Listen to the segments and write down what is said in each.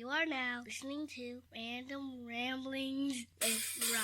You are now listening to Random Ramblings with Rob.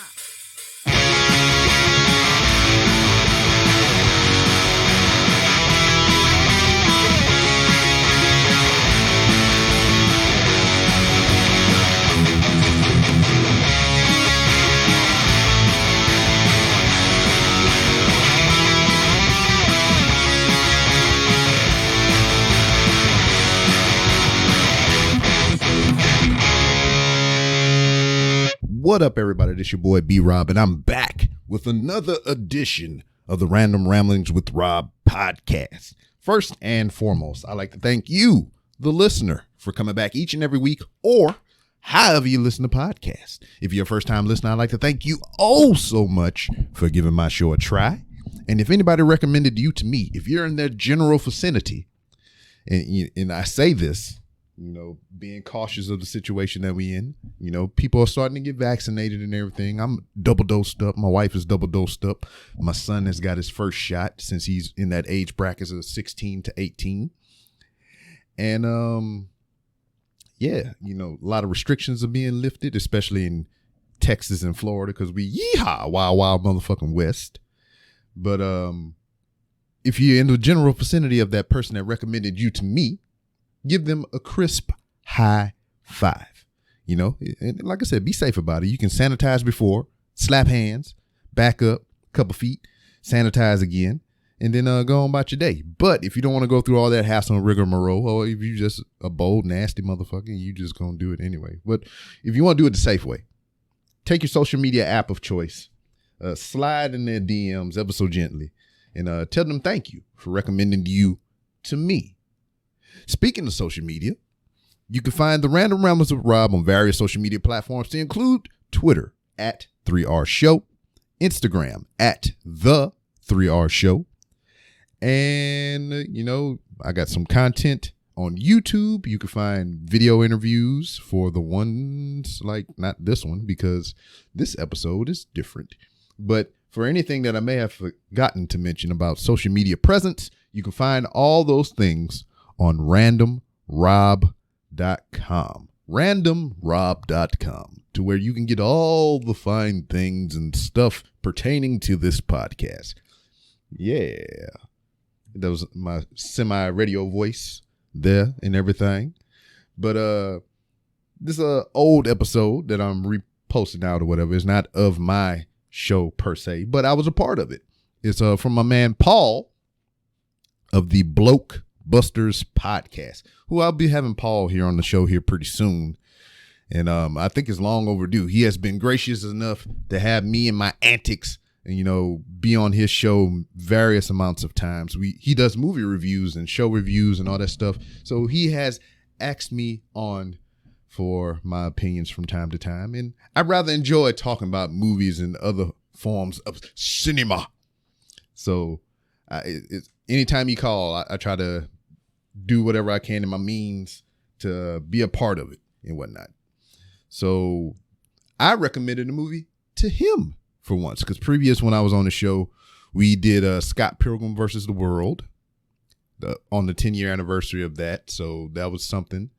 What up, everybody? This your boy B Rob, and I'm back with another edition of the Random Ramblings with Rob podcast. First and foremost, I'd like to thank you, the listener, for coming back each and every week, or however you listen to podcasts. If you're a first-time listener, I'd like to thank you oh so much for giving my show a try. And if anybody recommended you to me, if you're in their general vicinity, and I say this, being cautious of the situation that we in, people are starting to get vaccinated and everything. I'm double dosed up. My wife is double dosed up. My son has got his first shot since he's in that age bracket of 16 to 18. And, a lot of restrictions are being lifted, especially in Texas and Florida, because we yeehaw, wild motherfucking West. But, if you're in the general vicinity of that person that recommended you to me, give them a crisp high five, and like I said, be safe about it. You can sanitize before, slap hands, back up a couple feet, sanitize again, and then go on about your day. But if you don't want to go through all that hassle and rigmarole, or if you just a bold, nasty motherfucker, you just going to do it anyway. But if you want to do it the safe way, take your social media app of choice, slide in their DMs ever so gently, and tell them thank you for recommending you to me. Speaking of social media, you can find the Random Ramblings with Rob on various social media platforms to include Twitter at 3R Show, Instagram at The 3R Show, and, I got some content on YouTube. You can find video interviews for the ones like not this one because this episode is different. But for anything that I may have forgotten to mention about social media presence, you can find all those things on randomrob.com, randomrob.com, to where you can get all the fine things and stuff pertaining to this podcast. Yeah, that was my semi-radio voice there and everything. But this is an old episode that I'm reposting out or whatever. It's not of my show per se, but I was a part of it. It's from my man Paul of the Blokebusters podcast, who I'll be having Paul here on the show here pretty soon. And I think it's long overdue. He has been gracious enough to have me and my antics and, be on his show various amounts of times. He does movie reviews and show reviews and all that stuff. So he has asked me on for my opinions from time to time. And I rather enjoy talking about movies and other forms of cinema. So anytime you call, I try to do whatever I can in my means to be a part of it and whatnot. So I recommended a movie to him for once, because previous when I was on the show, we did Scott Pilgrim versus the World on the 10-year anniversary of that. So that was something.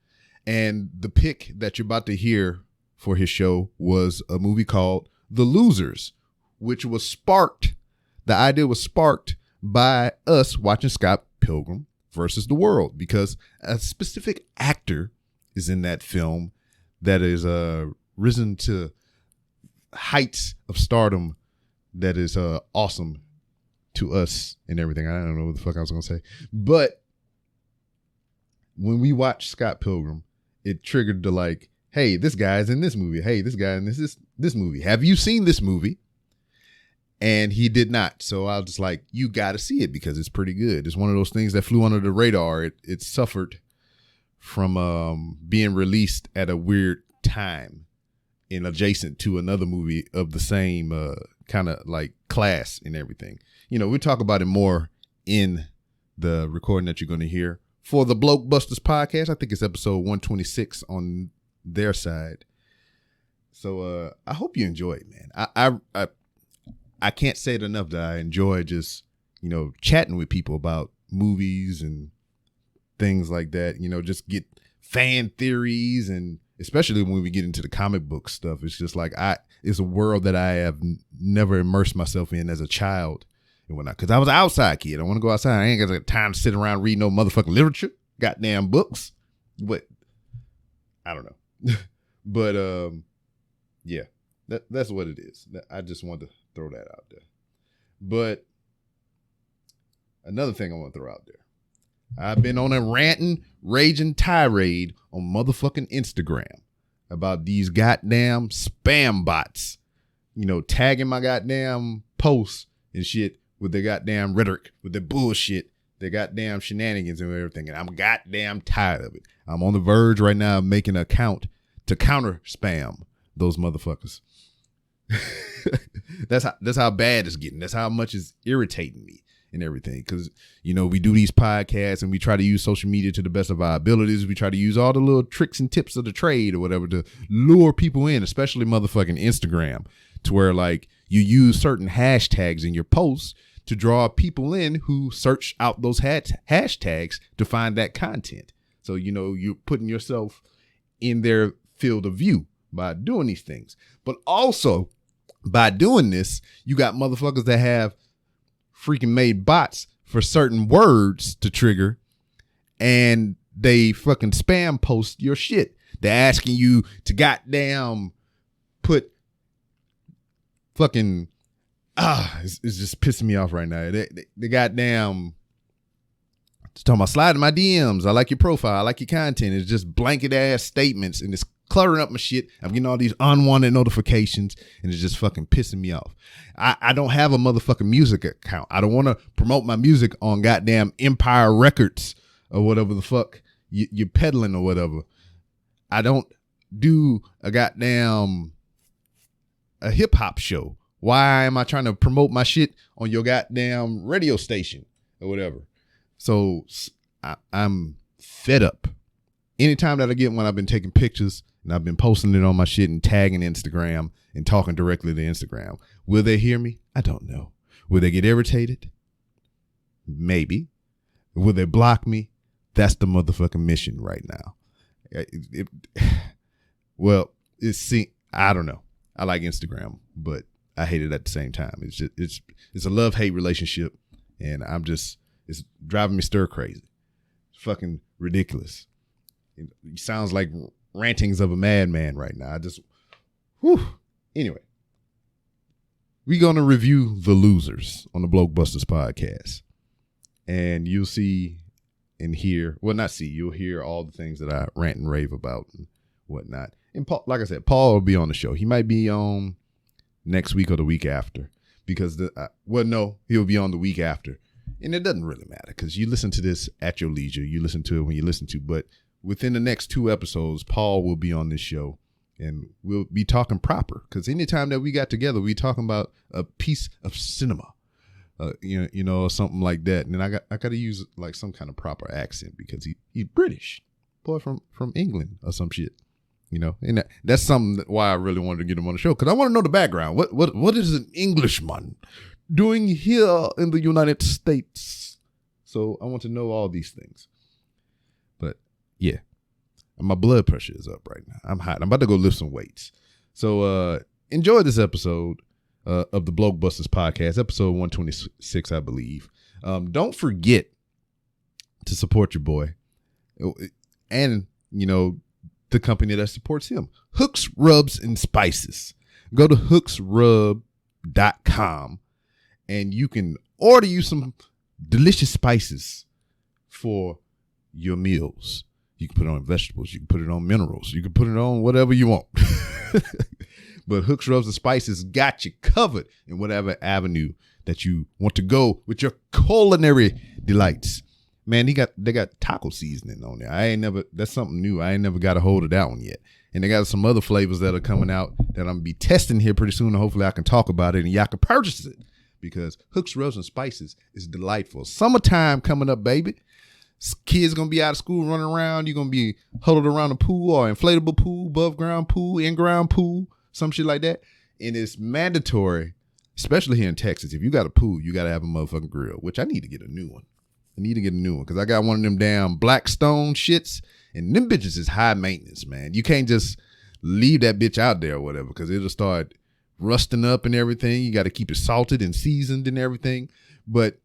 And the pick that you're about to hear for his show was a movie called The Losers, which was sparked. The idea was sparked by us watching Scott Pilgrim versus the World, because a specific actor is in that film that is risen to heights of stardom that is awesome to us and everything. I don't know what the fuck I was going to say. But when we watched Scott Pilgrim, it triggered the hey, this guy's in this movie. Hey, this guy in this movie. Have you seen this movie? And he did not. So I was just like, you got to see it because it's pretty good. It's one of those things that flew under the radar. It suffered from being released at a weird time and adjacent to another movie of the same kind of class and everything. We'll talk about it more in the recording that you're going to hear for the Blokebusters podcast. I think it's episode 126 on their side. So I hope you enjoy it, man. I can't say it enough that I enjoy just, chatting with people about movies and things like that, just get fan theories and especially when we get into the comic book stuff. It's just like it's a world that I have never immersed myself in as a child and whatnot. Because I was an outside kid. I want to go outside. I ain't got time to sit around reading no motherfucking literature, goddamn books. But I don't know. But yeah, that's what it is. I just wanted to throw that out there. But another thing I want to throw out there. I've been on a ranting, raging tirade on motherfucking Instagram about these goddamn spam bots, tagging my goddamn posts and shit with their goddamn rhetoric, with their bullshit, their goddamn shenanigans and everything. And I'm goddamn tired of it. I'm on the verge right now of making an account to counter spam those motherfuckers. That's how bad it's getting. That's how much it's irritating me. And everything, because we do these podcasts and we try to use social media to the best of our abilities. We try to use all the little tricks and tips of the trade or whatever to lure people in, especially motherfucking Instagram, to where like you use certain hashtags in your posts to draw people in who search out those hashtags to find that content. So you're putting yourself in their field of view by doing these things, but also by doing this, you got motherfuckers that have freaking made bots for certain words to trigger, and they fucking spam post your shit. They're asking you to goddamn put fucking it's just pissing me off right now. They goddamn talking about sliding my DMs. I like your profile. I like your content. It's just blanket ass statements, and it's cluttering up my shit. I'm getting all these unwanted notifications, and it's just fucking pissing me off. I don't have a motherfucking music account. I don't want to promote my music on goddamn Empire Records or whatever the fuck you're peddling or whatever. I don't do a hip hop show. Why am I trying to promote my shit on your goddamn radio station or whatever? So I'm fed up. Anytime that I get one, I've been taking pictures and I've been posting it on my shit and tagging Instagram and talking directly to Instagram. Will they hear me? I don't know. Will they get irritated? Maybe. Will they block me? That's the motherfucking mission right now. I don't know. I like Instagram, but I hate it at the same time. It's a love-hate relationship, and it's driving me stir crazy. It's fucking ridiculous. It sounds like rantings of a madman right now. Anyway, we're going to review The Losers on the Blokebusters podcast. And you'll see and hear, you'll hear all the things that I rant and rave about and whatnot. And Paul, like I said, Paul will be on the show. He might be on next week or the week after because he'll be on the week after. And it doesn't really matter because you listen to this at your leisure. You listen to it when you listen to, but within the next 2 episodes, Paul will be on this show and we'll be talking proper. Because anytime that we got together, we talking about a piece of cinema, or something like that. And then I got to use like some kind of proper accent because he's British, boy from England or some shit, And that's something why I really wanted to get him on the show because I want to know the background. What is an Englishman doing here in the United States? So I want to know all these things. But yeah, my blood pressure is up right now. I'm hot. I'm about to go lift some weights. So enjoy this episode of the Blokebusters podcast, episode 126, I believe. Don't forget to support your boy and, the company that supports him. Hooks, Rubs, and Spices. Go to hooksrub.com and you can order you some delicious spices for your meals. You can put it on vegetables. You can put it on minerals. You can put it on whatever you want. But Hooks, Rubs, and Spices got you covered in whatever avenue that you want to go with your culinary delights. Man, they got taco seasoning on there. That's something new. I ain't never got a hold of that one yet. And they got some other flavors that are coming out that I'm going to be testing here pretty soon. And hopefully I can talk about it and y'all can purchase it because Hooks, Rubs, and Spices is delightful. Summertime coming up, baby. Kids going to be out of school running around. You're going to be huddled around a pool or inflatable pool, above ground pool, in-ground pool, some shit like that. And it's mandatory, especially here in Texas. If you got a pool, you got to have a motherfucking grill, which I need to get a new one. I need to get a new one because I got one of them damn Blackstone shits, and them bitches is high maintenance, man. You can't just leave that bitch out there or whatever because it'll start rusting up and everything. You got to keep it salted and seasoned and everything. But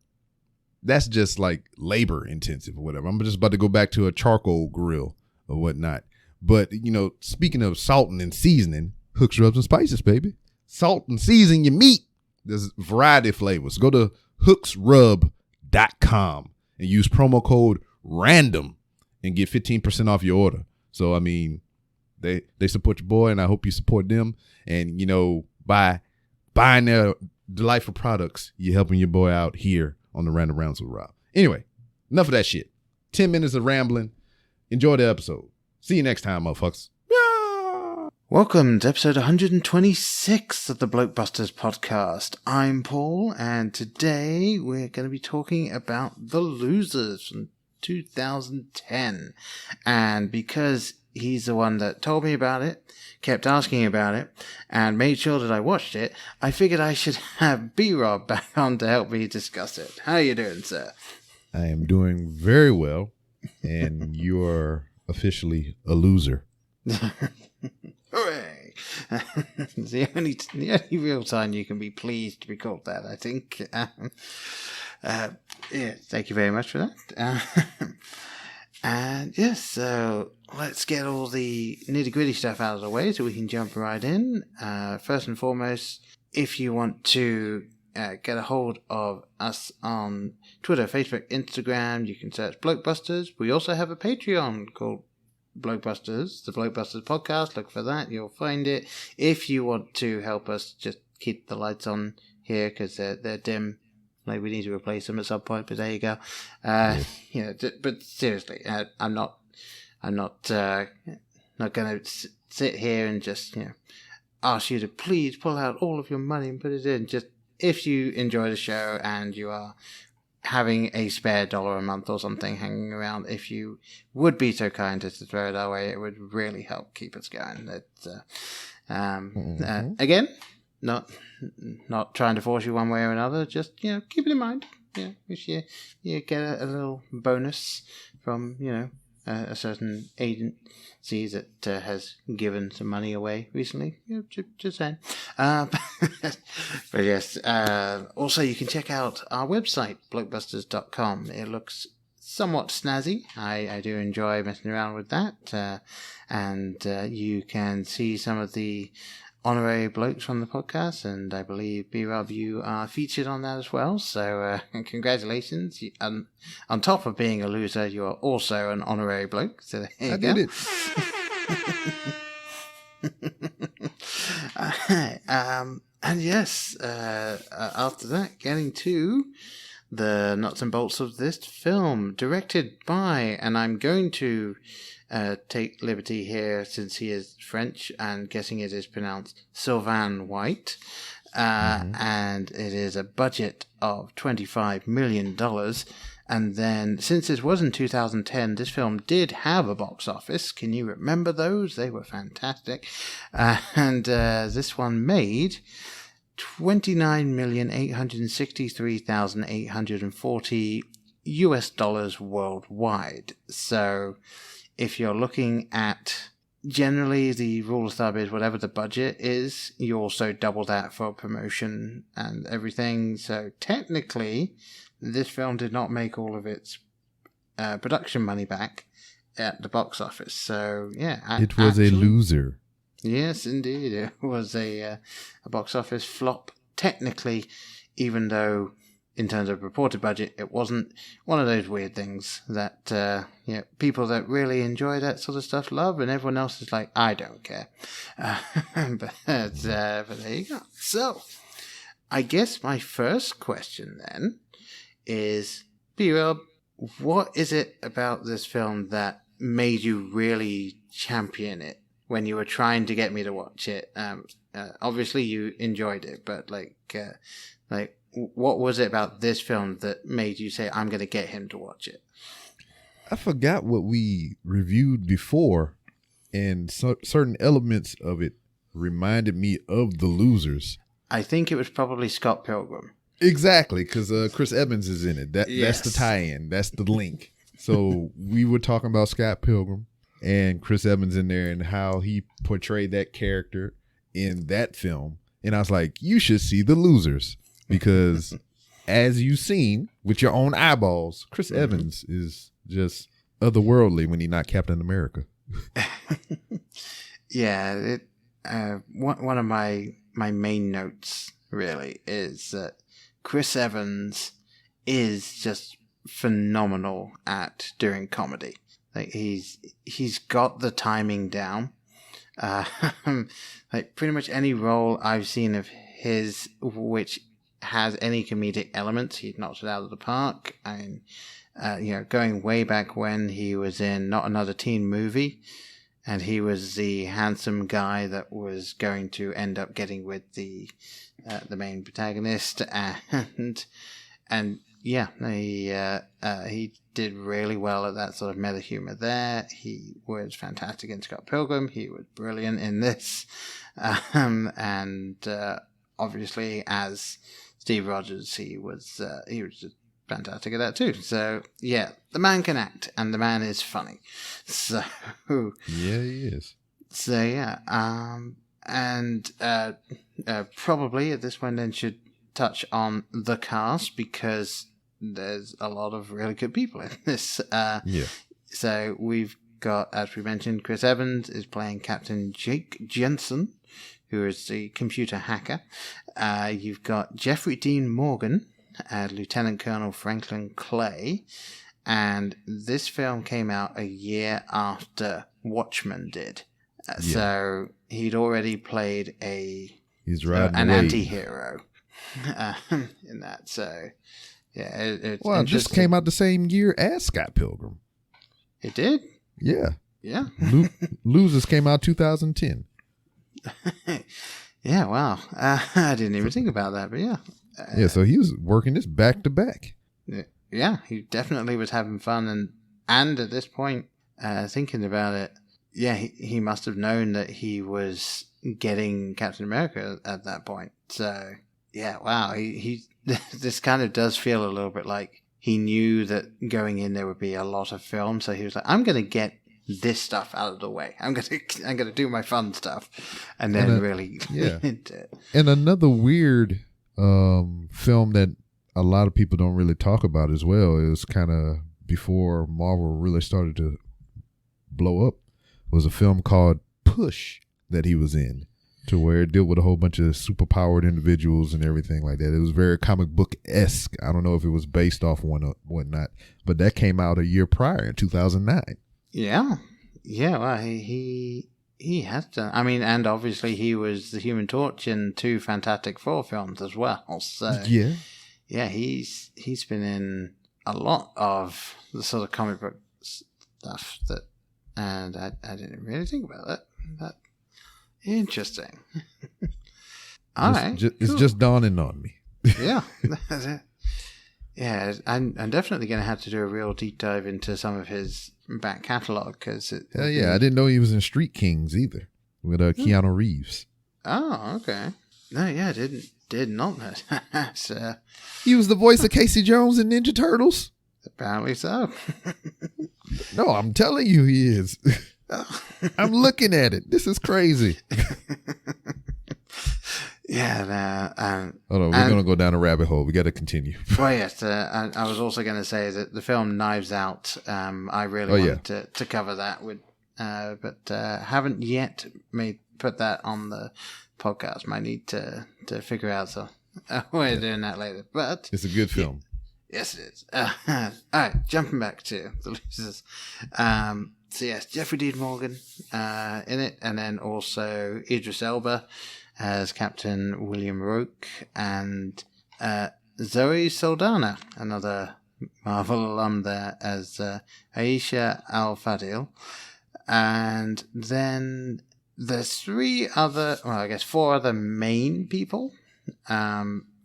that's just like labor intensive or whatever. I'm just about to go back to a charcoal grill or whatnot. But, you know, speaking of salting and seasoning, Hooks, Rubs, and Spices, baby. Salt and season your meat. There's a variety of flavors. Go to hooksrub.com and use promo code RANDOM and get 15% off your order. So, I mean, they support your boy, and I hope you support them. And, you know, by buying their delightful products, you're helping your boy out here on the Random Rounds with Rob. Anyway, enough of that shit. 10 minutes of rambling. Enjoy the episode. See you next time, motherfuckers. Yeah. Welcome to episode 126 of the Blokebusters podcast. I'm Paul, and today we're going to be talking about The Losers from 2010. And because he's the one that told me about it, kept asking about it, and made sure that I watched it, I figured I should have B-Rob back on to help me discuss it. How are you doing, sir? I am doing very well, and you're officially a loser. Hooray! It's the only real time you can be pleased to be called that, I think. Yeah, thank you very much for that. And yes, so let's get all the nitty-gritty stuff out of the way so we can jump right in. First and foremost, if you want to get a hold of us on Twitter, Facebook, Instagram, you can search Blokebusters. We also have a Patreon called Blokebusters, the Blokebusters podcast. Look for that, you'll find it. If you want to help us just keep the lights on here because they're dim, maybe we need to replace them at some point, but there you go. You know, but seriously, I'm not going to sit here and just, you know, ask you to please pull out all of your money and put it in. Just if you enjoy the show and you are having a spare $1 a month or something hanging around, if you would be so kind as to throw it our way, it would really help keep us going. Again, not trying to force you one way or another, just, you know, keep it in mind. Yeah, if you get a little bonus from, you know, a certain agency that has given some money away recently. You know, just saying. But yes, also you can check out our website, blokebusters.com. It looks somewhat snazzy. I do enjoy messing around with that. And you can see some of the honorary blokes from the podcast, and I believe, B-Rob, you are featured on that as well, so congratulations. On top of being a loser, you are also an honorary bloke, so there you go. Did it. And yes, after that, getting to the nuts and bolts of this film, directed by, and I'm going to take liberty here since he is French and guessing it is pronounced Sylvain White, and it is a budget of $25 million. And then, since this was in 2010, this film did have a box office. Can you remember those? They were fantastic. And this one made $29,863,840 US worldwide. So if you're looking at, generally the rule of thumb is whatever the budget is, you also double that for promotion and everything. So technically, this film did not make all of its production money back at the box office. So yeah, it was a loser. Yes, indeed, it was a box office flop. Technically, even though in terms of reported budget, it wasn't. One of those weird things that people that really enjoy that sort of stuff love, and everyone else is like, I don't care. But there you go. So, I guess my first question then is, B-Rob, what is it about this film that made you really champion it when you were trying to get me to watch it? Obviously, you enjoyed it, but what was it about this film that made you say, I'm going to get him to watch it? I forgot what we reviewed before, and certain elements of it reminded me of The Losers. I think it was probably Scott Pilgrim. Exactly, because Chris Evans is in it. That's Yes. the tie-in. That's the link. So we were talking about Scott Pilgrim and Chris Evans in there and how he portrayed that character in that film. And I was like, you should see The Losers, because as you've seen with your own eyeballs, Chris Evans is just otherworldly when he's not Captain America. Yeah, one of my main notes really is that Chris Evans is just phenomenal at doing comedy. Like he's got the timing down. Like pretty much any role I've seen of his which has any comedic elements, he's knocked it out of the park. And going way back when he was in Not Another Teen Movie, and he was the handsome guy that was going to end up getting with the main protagonist, and yeah, he did really well at that sort of meta humor there. He was fantastic in Scott Pilgrim. He was brilliant in this, and obviously as Steve Rogers, he was just fantastic at that too. So yeah, the man can act, and the man is funny. So yeah, he is. So yeah, and probably at this point then should touch on the cast, because there's a lot of really good people in this. Yeah. So we've got, as we mentioned, Chris Evans is playing Captain Jake Jensen, who is the computer hacker. You've got Jeffrey Dean Morgan, Lieutenant Colonel Franklin Clay, and this film came out a year after Watchmen did. So he'd already played an anti-hero in that. So yeah, it's well, it just came out the same year as Scott Pilgrim. It did? Yeah. Yeah. Losers came out 2010. Yeah, wow. I didn't even think about that, but yeah. Yeah, so he was working this back to back. Yeah, he definitely was having fun, and at this point, thinking about it, yeah, he must have known that he was getting Captain America at that point. So yeah, wow, he this kind of does feel a little bit like he knew that going in there would be a lot of film, so he was like, I'm going to get this stuff out of the way. I'm gonna do my fun stuff, and then really yeah. And another weird film that a lot of people don't really talk about as well is kind of before Marvel really started to blow up, was a film called Push that he was in, to where it dealt with a whole bunch of superpowered individuals and everything like that. It was very comic book-esque. I don't know if it was based off one or whatnot, but that came out a year prior in 2009. Yeah. Well, he has done. I mean, and obviously he was the Human Torch in 2 Fantastic Four films as well. So yeah, he's been in a lot of the sort of comic book stuff that, and I didn't really think about that. But interesting. All right, it's just dawning on me. Yeah. Yeah, I'm definitely going to have to do a real deep dive into some of his back catalogue, because I didn't know he was in Street Kings either with Keanu Reeves. Oh, okay. No, yeah, did not know that. So, he was the voice of Casey Jones in Ninja Turtles. Apparently so. No, I'm telling you, he is. I'm looking at it. This is crazy. Yeah, hold on, we're going to go down a rabbit hole. We got to continue. Well, yes, I was also going to say that the film Knives Out, I really wanted to cover that with, but haven't yet put that on the podcast. Might need to figure out a way of doing that later. But it's a good film. Yes, it is. All right, jumping back to The Losers. So yes, Jeffrey Dean Morgan in it, and then also Idris Elba as Captain William Rourke, and Zoe Saldana, another Marvel alum there, as Aisha Al-Fadil. And then there's 4 other main people,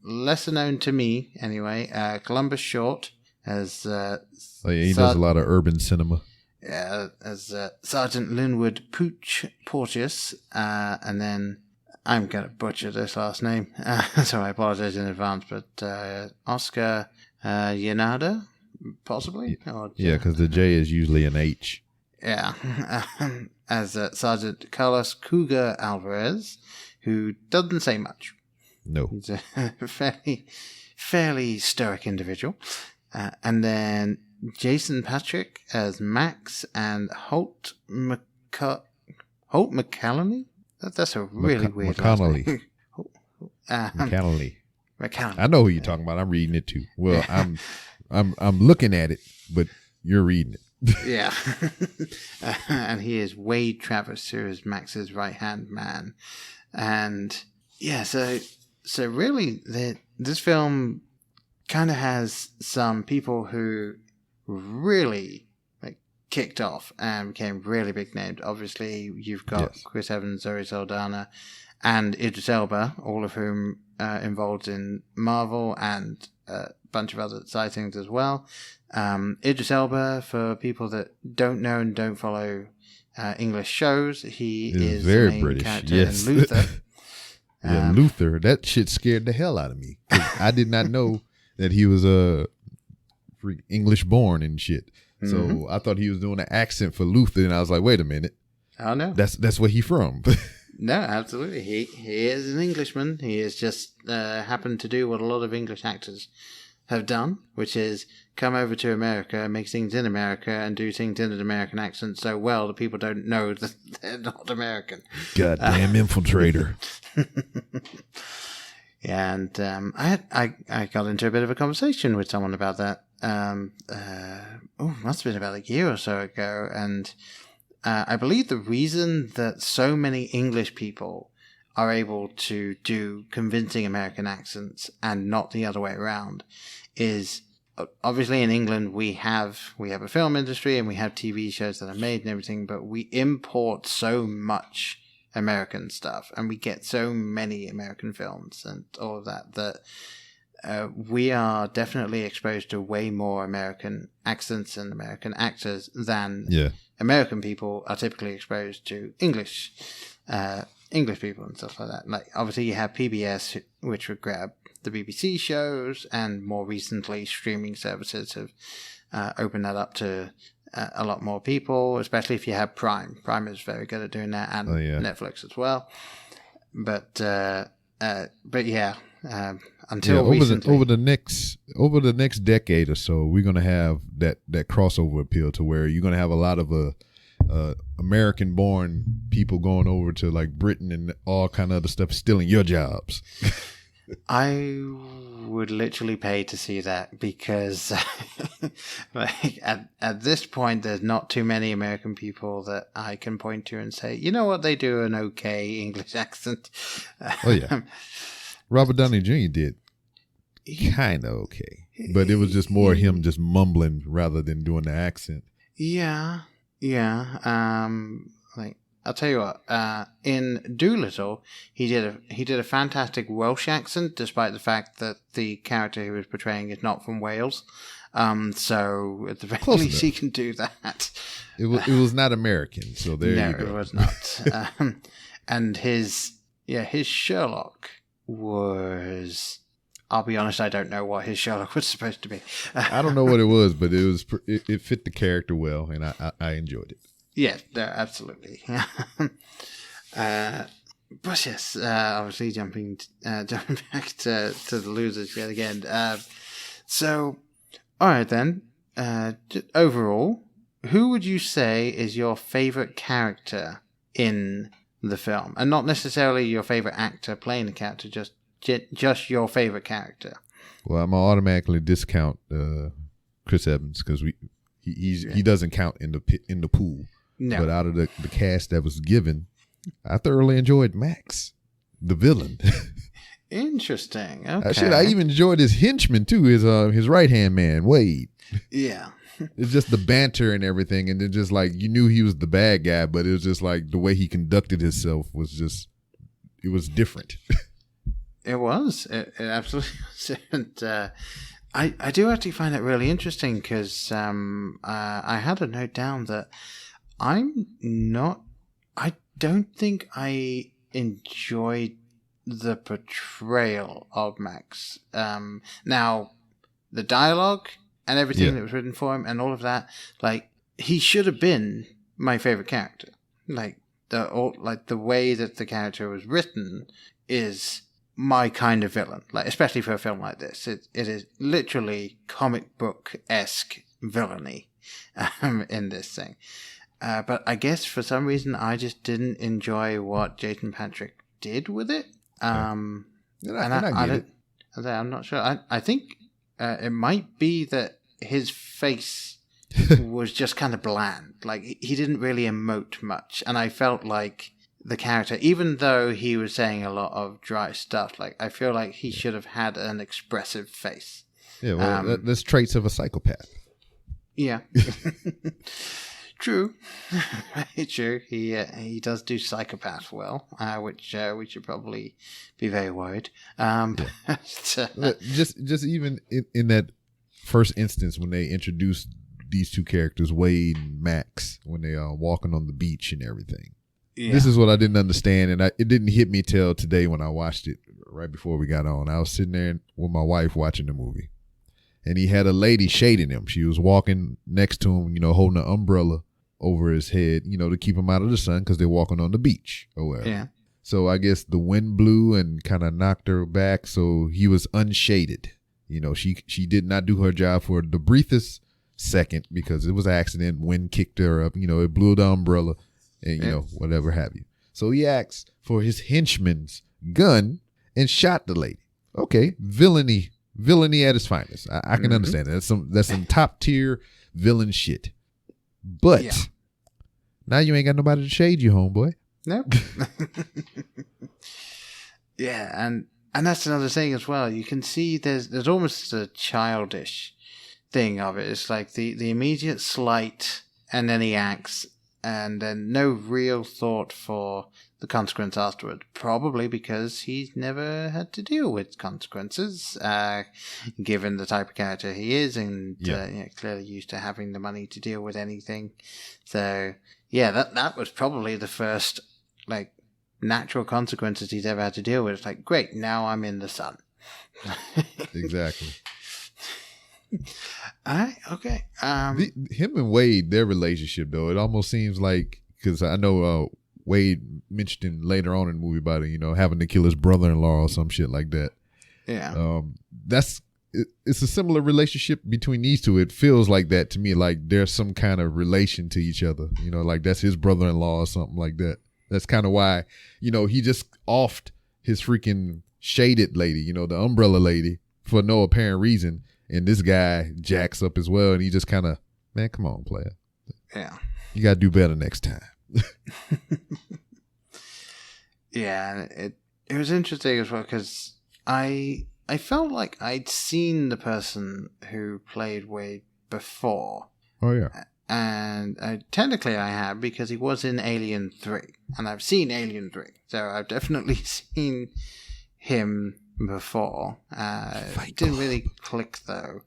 lesser known to me anyway. Columbus Short as he does a lot of urban cinema. Yeah, as Sergeant Linwood Porteous, and then I'm going to butcher this last name, so I apologize in advance, but Oscar Yanada, possibly? Yeah, because the J is usually an H. Yeah, as Sergeant Carlos Cougar Alvarez, who doesn't say much. No. He's a fairly stoic individual. And then Jason Patrick as Max, and Holt McCallany? That's a really weird McConnelly. last name. McConnelly. I know who you're talking about. I'm reading it too. Well, I'm looking at it, but you're reading it. Yeah. And he is Wade Travis, who is Max's right-hand man. And yeah, so really this film kind of has some people who really kicked off and became really big names. Obviously, you've got Chris Evans, Zoe Saldana, and Idris Elba, all of whom involved in Marvel and a bunch of other sightings as well. Idris Elba, for people that don't know and don't follow English shows, he is very the main British. character Yes. in Luther. Yeah, Luther. That shit scared the hell out of me. I did not know that he was English born and shit. So I thought he was doing an accent for Luther, and I was like, wait a minute. Oh no, that's where he from. No, absolutely. He is an Englishman. He has just happened to do what a lot of English actors have done, which is come over to America, make things in America, and do things in an American accent so well that people don't know that they're not American. Goddamn infiltrator. Yeah, and I got into a bit of a conversation with someone about that. Must have been about a year or so ago, and I believe the reason that so many English people are able to do convincing American accents and not the other way around is obviously in England we have a film industry and we have TV shows that are made and everything, but we import so much American stuff and we get so many American films and all of that we are definitely exposed to way more American accents and American actors than American people are typically exposed to English people and stuff like that. Like obviously you have PBS, which would grab the BBC shows, and more recently streaming services have opened that up to a lot more people, especially if you have Prime. Prime is very good at doing that, and Netflix as well. But yeah. Until recently, over the next decade or so, we're gonna have that crossover appeal to where you're gonna have a lot of American-born people going over to like Britain and all kind of other stuff, stealing your jobs. I would literally pay to see that because, like at this point, there's not too many American people that I can point to and say, you know what, they do an okay English accent. Oh yeah. Robert Downey Jr. did kind of okay, but it was just more him just mumbling rather than doing the accent. Yeah. Like I'll tell you what. In Doolittle, he did a fantastic Welsh accent, despite the fact that the character he was portraying is not from Wales. So at the very least, he can do that. It was not American, so there you go. No, it was not. And his Sherlock was, I'll be honest, I don't know what his Sherlock was supposed to be. I don't know what it was, but it fit the character well, and I enjoyed it. Yeah, no, absolutely. But yes, obviously jumping back to the losers yet again. So, all right then. Overall, who would you say is your favorite character in the film, and not necessarily your favorite actor playing the character, just your favorite character? Well, I'm gonna automatically discount Chris Evans because he doesn't count in the pool. No. But out of the cast that was given, I thoroughly enjoyed Max, the villain. Interesting. Okay. I even enjoyed his henchman too, his right hand man, Wade. Yeah. It's just the banter and everything, and then just like you knew he was the bad guy, but it was just like the way he conducted himself was just, it was different. It was. It absolutely was. And I do actually find it really interesting because I had a note down that I don't think I enjoyed the portrayal of Max. Now, the dialogue and everything that was written for him and all of that, like, he should have been my favorite character. Like, the way that the character was written is my kind of villain. Like, especially for a film like this, it is literally comic book-esque villainy in this thing. But I guess for some reason I just didn't enjoy what Jason Patrick did with it. And I get it. I'm not sure. I think it might be that his face was just kind of bland. Like, he didn't really emote much. And I felt like the character, even though he was saying a lot of dry stuff, like, I feel like he should have had an expressive face. Yeah, well, that's traits of a psychopath. Yeah. True. True. He does do psychopath well, which we should probably be very worried. But, just even in that first instance when they introduced these two characters, Wade and Max, when they are walking on the beach and everything. Yeah. This is what I didn't understand, and it didn't hit me till today when I watched it right before we got on. I was sitting there with my wife watching the movie, and he had a lady shading him. She was walking next to him, holding an umbrella over his head, to keep him out of the sun because they're walking on the beach or whatever. Yeah. So I guess the wind blew and kind of knocked her back, so he was unshaded. She did not do her job for the briefest second because it was an accident. Wind kicked her up. It blew the umbrella and, whatever have you. So he asked for his henchman's gun and shot the lady. Okay, villainy at its finest. I can understand that. That's some top tier villain shit. But now you ain't got nobody to shade you, homeboy. Nope. Yeah, and that's another thing as well. You can see there's almost a childish thing of it. It's like the immediate slight, and then he acts, and then no real thought for the consequence afterward. Probably because he's never had to deal with consequences, given the type of character he is, and clearly used to having the money to deal with anything. So yeah, that was probably the first like natural consequences he's ever had to deal with. It's like, great, now I'm in the sun. Exactly. All right, okay. Him and Wade, their relationship though, it almost seems like, because I know Wade mentioned him later on in the movie about it, having to kill his brother-in-law or some shit like that. Yeah. It's a similar relationship between these two. It feels like that to me, like there's some kind of relation to each other, like that's his brother-in-law or something like that. That's kind of why, he just offed his freaking shaded lady, the umbrella lady, for no apparent reason. And this guy jacks up as well. And he just kind of, man, come on, player. Yeah. You got to do better next time. Yeah. And it was interesting as well because I felt like I'd seen the person who played Wade before. Oh, yeah. And technically I have, because he was in Alien 3. And I've seen Alien 3. So I've definitely seen him before. It didn't really click, though,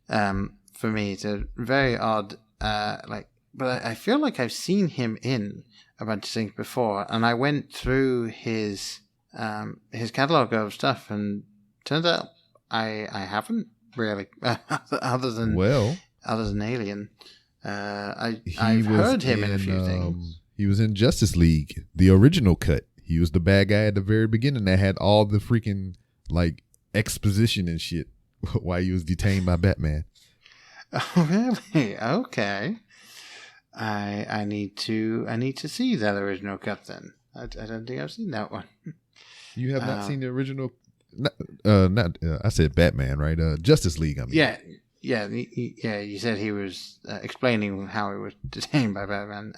for me. It's a very odd, but I feel like I've seen him in a bunch of things before. And I went through his catalog of stuff, and turns out I haven't really, other than Alien. I've heard him in a few things. He was in Justice League, the original cut. He was the bad guy at the very beginning that had all the freaking like exposition and shit while he was detained by Batman. Oh, really? Okay. I need to see that original cut then. I don't think I've seen that one. You have not seen the original? I said Batman, right? Justice League. I mean. Yeah. You said he was explaining how he was detained by Batman.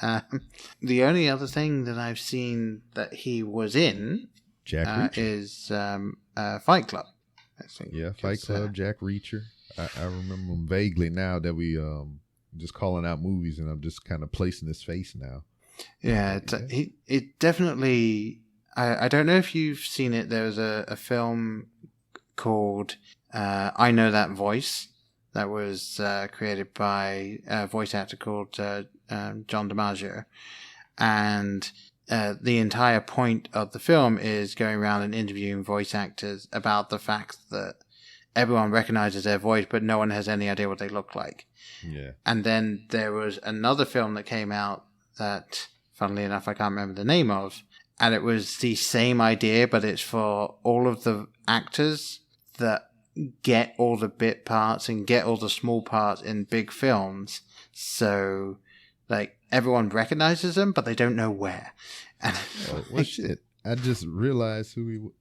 The only other thing that I've seen that he was in is Fight Club. I think. Yeah, Fight Club, Jack Reacher. I remember him vaguely now that we just calling out movies, and I'm just kind of placing his face now. Yeah, it definitely. I don't know if you've seen it. There was a film called I Know That Voice that was created by a voice actor called John DiMaggio, and the entire point of the film is going around and interviewing voice actors about the fact that everyone recognizes their voice, but no one has any idea what they look like. Yeah. And then there was another film that came out that, funnily enough, I can't remember the name of, and it was the same idea, but it's for all of the actors that get all the bit parts and get all the small parts in big films. So, like, everyone recognizes them, but they don't know where. And Well, shit. I just realized who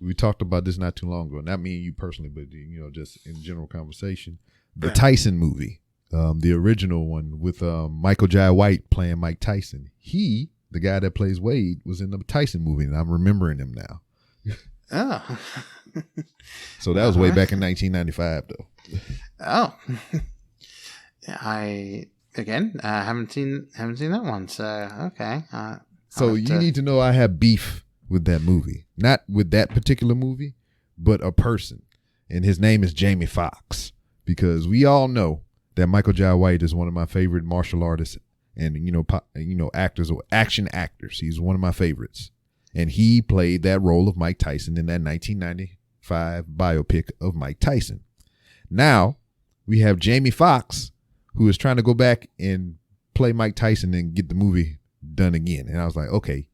we talked about this not too long ago. Not me and you personally, but, just in general conversation. The Tyson movie, the original one with Michael Jai White playing Mike Tyson. He, the guy that plays Wade, was in the Tyson movie, and I'm remembering him now. Oh. So that was way back in 1995, though. Oh. I haven't seen that one, so okay. So you need to know I have beef with that movie. Not with that particular movie, but a person. And his name is Jamie Foxx. Because we all know that Michael Jai White is one of my favorite martial artists and, actors or action actors. He's one of my favorites. And he played that role of Mike Tyson in that 1995 biopic of Mike Tyson. Now we have Jamie Foxx, who is trying to go back and play Mike Tyson and get the movie done again. And I was like, okay,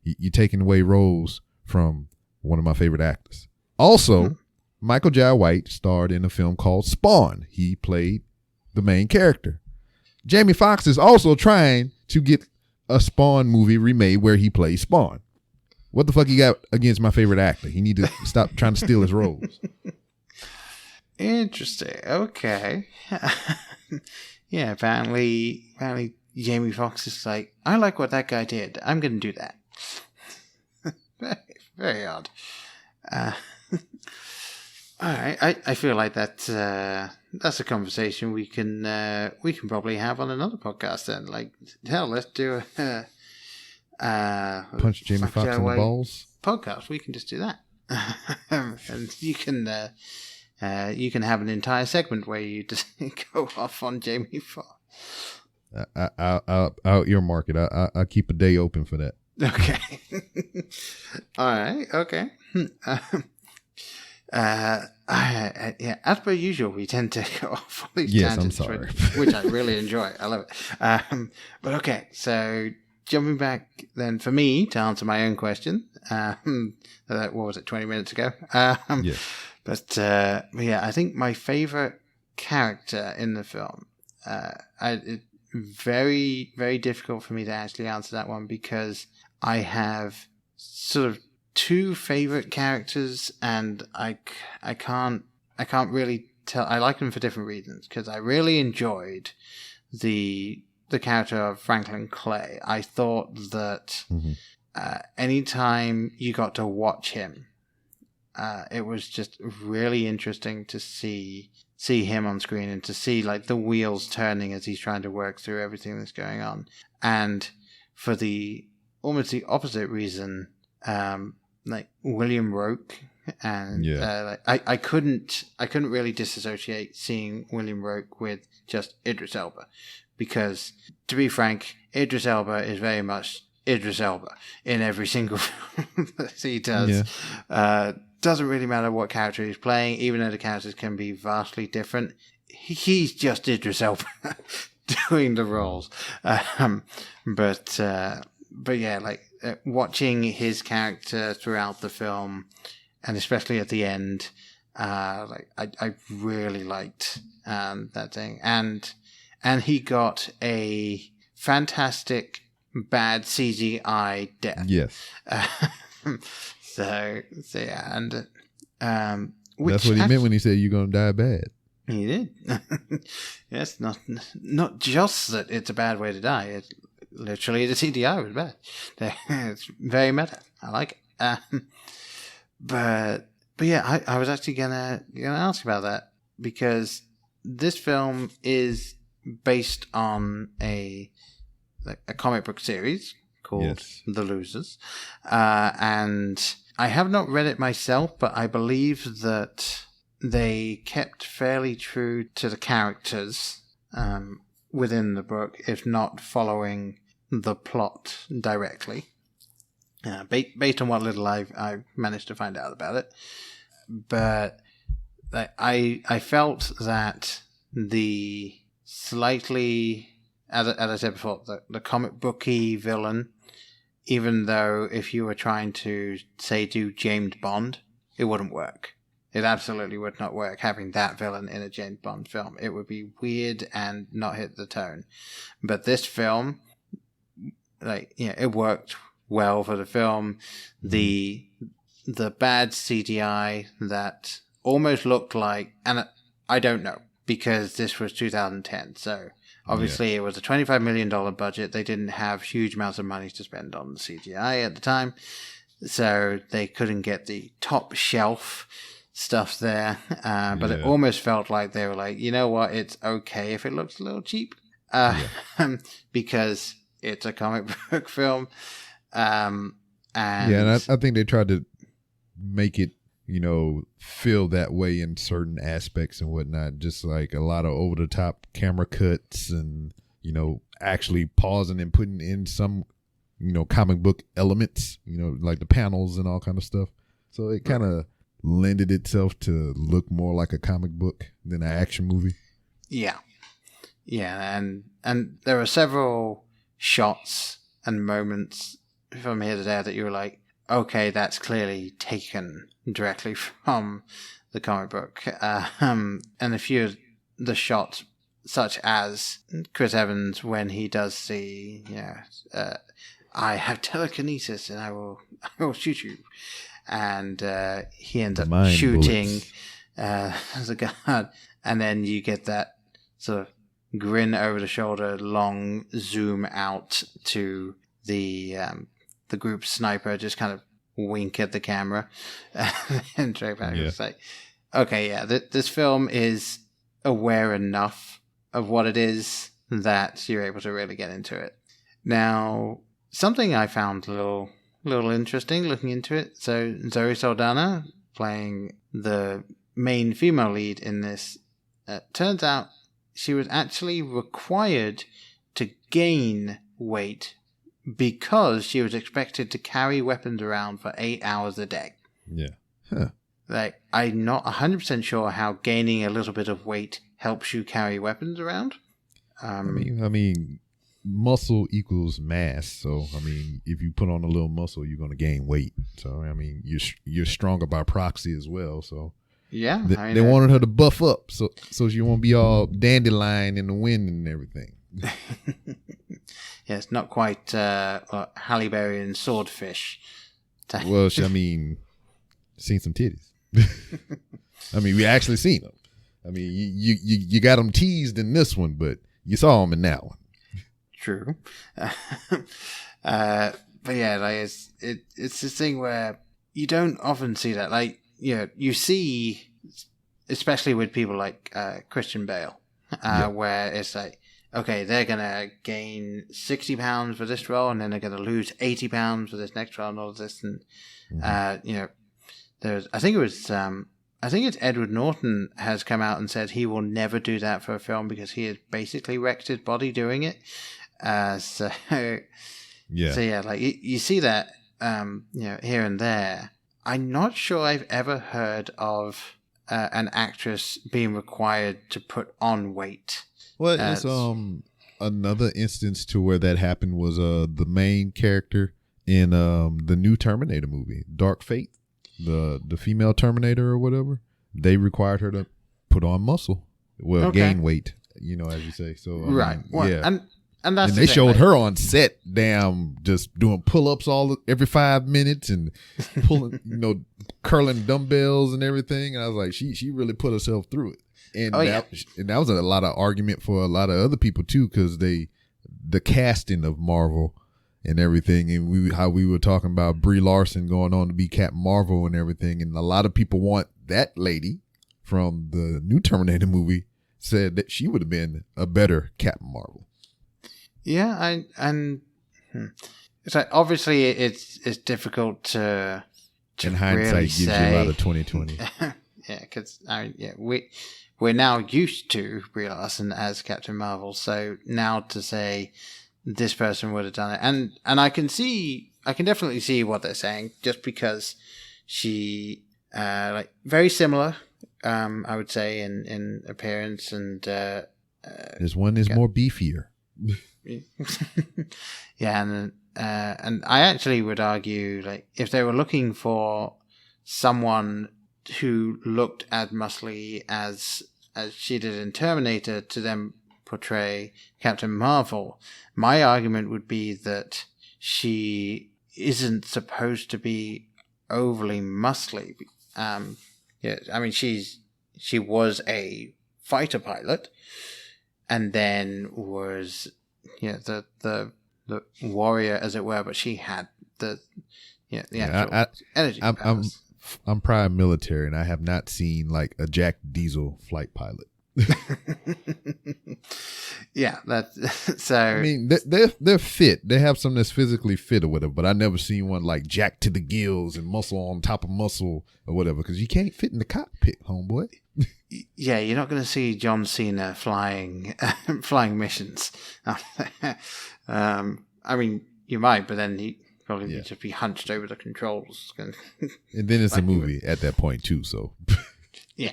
you're taking away roles from one of my favorite actors. Also, Michael Jai White starred in a film called Spawn. He played the main character. Jamie Foxx is also trying to get a Spawn movie remade where he plays Spawn. What the fuck he got against my favorite actor? He need to stop trying to steal his roles. Interesting. Okay. Yeah, apparently Jamie Foxx is like, I like what that guy did. I'm going to do that. very, very odd. All right, I feel like that's a conversation we can probably have on another podcast then. Like, hell, let's do a punch Jamie Foxx in the balls podcast. We can just do that, and you can have an entire segment where you just go off on Jamie Foxx. I'll earmark it. I'll keep a day open for that. Okay. All right. Okay. Yeah, as per usual, we tend to go off on these tangents, I'm sorry. which I really enjoy. I love it. But okay, so jumping back then for me to answer my own question, what was it, 20 minutes ago? Yeah. But yeah, I think my favorite character in the film, it's very, very difficult for me to actually answer that one because I have sort of two favorite characters, and I can't really tell. I like them for different reasons because I really enjoyed the character of Franklin Clay. I thought that anytime you got to watch him, it was just really interesting to see him on screen and to see like the wheels turning as he's trying to work through everything that's going on. And for almost the opposite reason, like William Roke, and I couldn't really disassociate seeing William Roke with just Idris Elba, because to be frank, Idris Elba is very much Idris Elba in every single film that he does. Yeah. Doesn't really matter what character he's playing, even though the characters can be vastly different. He's just Idris Elba doing the roles. But yeah, like watching his character throughout the film, and especially at the end, like I really liked that thing, and he got a fantastic bad CGI death. Yes. So yeah, and that's what he meant when he said you're gonna die bad. He did. Yes, not just that it's a bad way to die. It literally the CGI was bad. It's very meta. I like it. But yeah, I was actually gonna ask about that because this film is based on a comic book series called The Losers, and I have not read it myself, but I believe that they kept fairly true to the characters within the book, if not following the plot directly, based on what little I've managed to find out about it. But I felt that the slightly, as I said before, the comic booky villain, even though if you were trying to, say, do James Bond, it wouldn't work. It absolutely would not work having that villain in a James Bond film. It would be weird and not hit the tone. But this film, it worked well for the film. The bad CGI that almost looked like, and I don't know, because this was 2010, so obviously it was a $25 million budget. They didn't have huge amounts of money to spend on the CGI at the time, so they couldn't get the top shelf stuff there. But it almost felt like they were like, you know what, it's okay if it looks a little cheap, because it's a comic book film. And I think they tried to make it, feel that way in certain aspects and whatnot. Just like a lot of over the top camera cuts and, actually pausing and putting in some, comic book elements, like the panels and all kind of stuff. So it kind of lended itself to look more like a comic book than an action movie. Yeah. Yeah. And there are several shots and moments from here to there that you were like, okay, that's clearly taken directly from the comic book. And a few of the shots, such as Chris Evans when he does the, I have telekinesis and I will shoot you. And he ends up shooting the guard. And then you get that sort of grin over the shoulder, long zoom out to the group sniper, just kind of wink at the camera and straight back and say, okay, this film is aware enough of what it is that you're able to really get into it. Now, something I found a little interesting looking into it. So Zoe Saldana playing the main female lead in this, turns out she was actually required to gain weight because she was expected to carry weapons around for 8 hours a day. Yeah. Huh. Like, I'm not 100% sure how gaining a little bit of weight helps you carry weapons around. I mean, muscle equals mass. So, if you put on a little muscle, you're going to gain weight. So, you're stronger by proxy as well. So, yeah, they wanted her to buff up so she won't be all dandelion in the wind and everything. Yeah, it's not quite Halle Berry and Swordfish. Well, seen some titties. We actually seen them. You got them teased in this one, but you saw them in that one. True. But yeah, it's this thing where you don't often see that. Like, you see, especially with people like Christian Bale, where it's like, okay, they're going to gain 60 pounds for this role, and then they're going to lose 80 pounds for this next role and all of this. And, I think it's Edward Norton has come out and said he will never do that for a film because he has basically wrecked his body doing it. So like you see that, here and there. I'm not sure I've ever heard of an actress being required to put on weight. Well, it's another instance to where that happened was the main character in the new Terminator movie, Dark Fate, the female Terminator or whatever. They required her to put on muscle, gain weight, as you say. So right, and that's they showed her on set, just doing pull-ups every 5 minutes and pulling, curling dumbbells and everything. And I was like, she really put herself through it. And that was a lot of argument for a lot of other people too, because the casting of Marvel and everything, and how we were talking about Brie Larson going on to be Captain Marvel and everything, and a lot of people want that lady from the new Terminator movie said that she would have been a better Captain Marvel. Yeah, it's like obviously it's difficult to in hindsight really gives you a lot of 2020. Yeah, because we're now used to Brie Larson as Captain Marvel, so now to say this person would have done it. And I can definitely see what they're saying, just because she like very similar, I would say in appearance, and this one is more beefier. Yeah, and I actually would argue, like, if they were looking for someone who looked as muscly as she did in Terminator to then portray Captain Marvel, my argument would be that she isn't supposed to be overly muscly. Yeah, I mean, she was a fighter pilot, and then was the warrior, as it were, but she had the actual energy. I'm prior military, and I have not seen like a Jack Diesel flight pilot. Yeah, that's so. I mean, they're fit. They have something that's physically fit or whatever. But I never seen one like jacked to the gills and muscle on top of muscle or whatever, because you can't fit in the cockpit, homeboy. Yeah, you're not going to see John Cena flying missions. I mean, you might, but then he probably just be hunched over the controls. And then it's a movie at that point too. So yeah.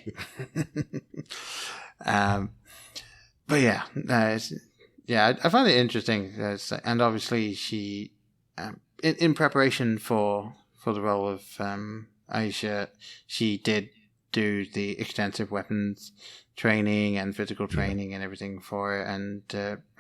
But yeah, I find it interesting, and obviously she, in preparation for the role of Aisha, she did do the extensive weapons training and physical training and everything for it, and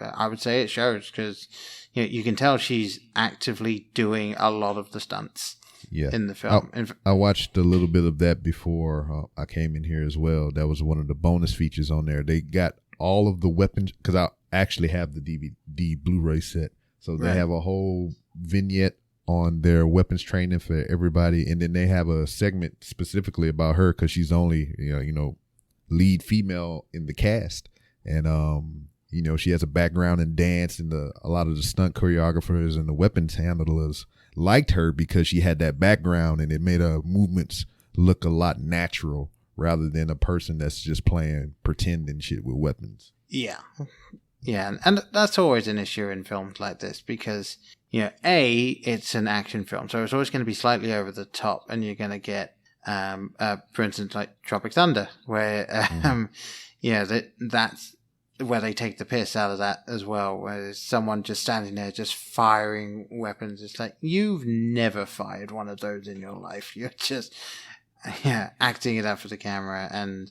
I would say it shows, because you can tell she's actively doing a lot of the stunts. Yeah. In the film. I watched a little bit of that before I came in here as well. That was one of the bonus features on there. They got all of the weapons, because I actually have the DVD Blu-ray set. So they have a whole vignette on their weapons training for everybody. And then they have a segment specifically about her, because she's only, lead female in the cast. And, she has a background in dance, and a lot of the stunt choreographers and the weapons handlers liked her because she had that background, and it made her movements look a lot natural rather than a person that's just playing pretend and shit with weapons. Yeah. Yeah, and that's always an issue in films like this, because, it's an action film, so it's always going to be slightly over the top, and you're going to get, for instance, like Tropic Thunder, where, that's where they take the piss out of that as well, where there's someone just standing there just firing weapons. It's like, you've never fired one of those in your life. You're just acting it out for the camera. And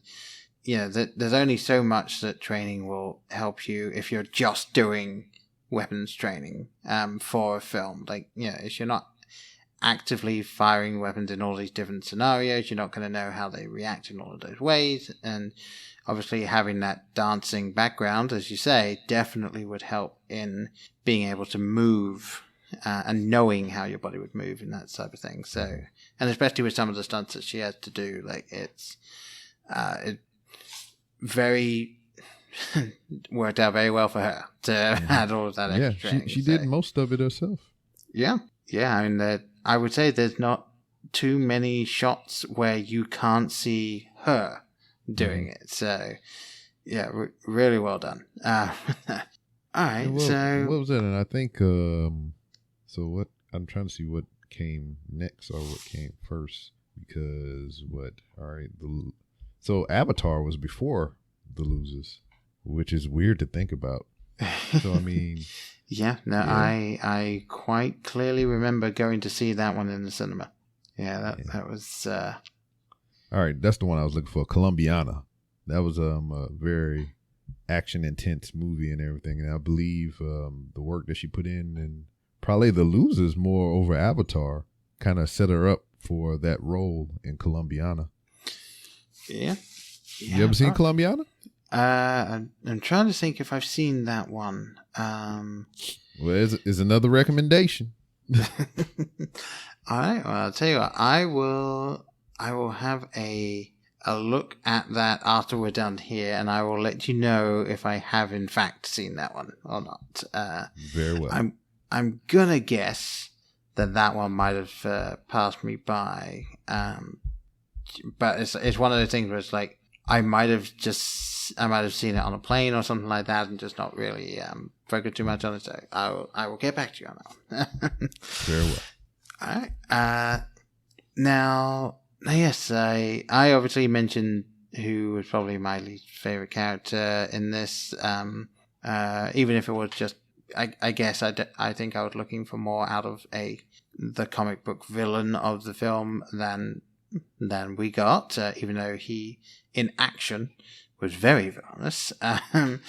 there's only so much that training will help you if you're just doing weapons training for a film. Like, if you're not actively firing weapons in all these different scenarios, you're not going to know how they react in all of those ways. And obviously having that dancing background, as you say, definitely would help in being able to move and knowing how your body would move and that type of thing. So, and especially with some of the stunts that she had to do, like it very worked out very well for her to add all of that extra training. She did most of it herself. Yeah. I mean, I would say there's not too many shots where you can't see her doing it. So, yeah, really well done. All right, so what was that? And I think so. What I'm trying to see what came next or what came first, because all right, so Avatar was before The Losers, which is weird to think about. So I mean, I quite clearly remember going to see that one in the cinema. That was. All right, that's the one I was looking for, Colombiana. That was a very action intense movie and everything, and I believe the work that she put in and probably The Losers more over Avatar kind of set her up for that role in Colombiana. Yeah. You ever seen Colombiana? I'm trying to think if I've seen that one. Well, is another recommendation. All right. Well, I'll tell you what. I will have a look at that after we're done here, and I will let you know if I have in fact seen that one or not. Very well. I'm gonna guess that one might have passed me by, but it's one of the things where it's like I might have seen it on a plane or something like that, and just not really focus too much on it. So I will get back to you on that one. Very well. All right. Now, yes, I obviously mentioned who was probably my least favorite character in this. Even if it was just, I guess I think I was looking for more out of the comic book villain of the film than we got. Even though he in action was very villainous. But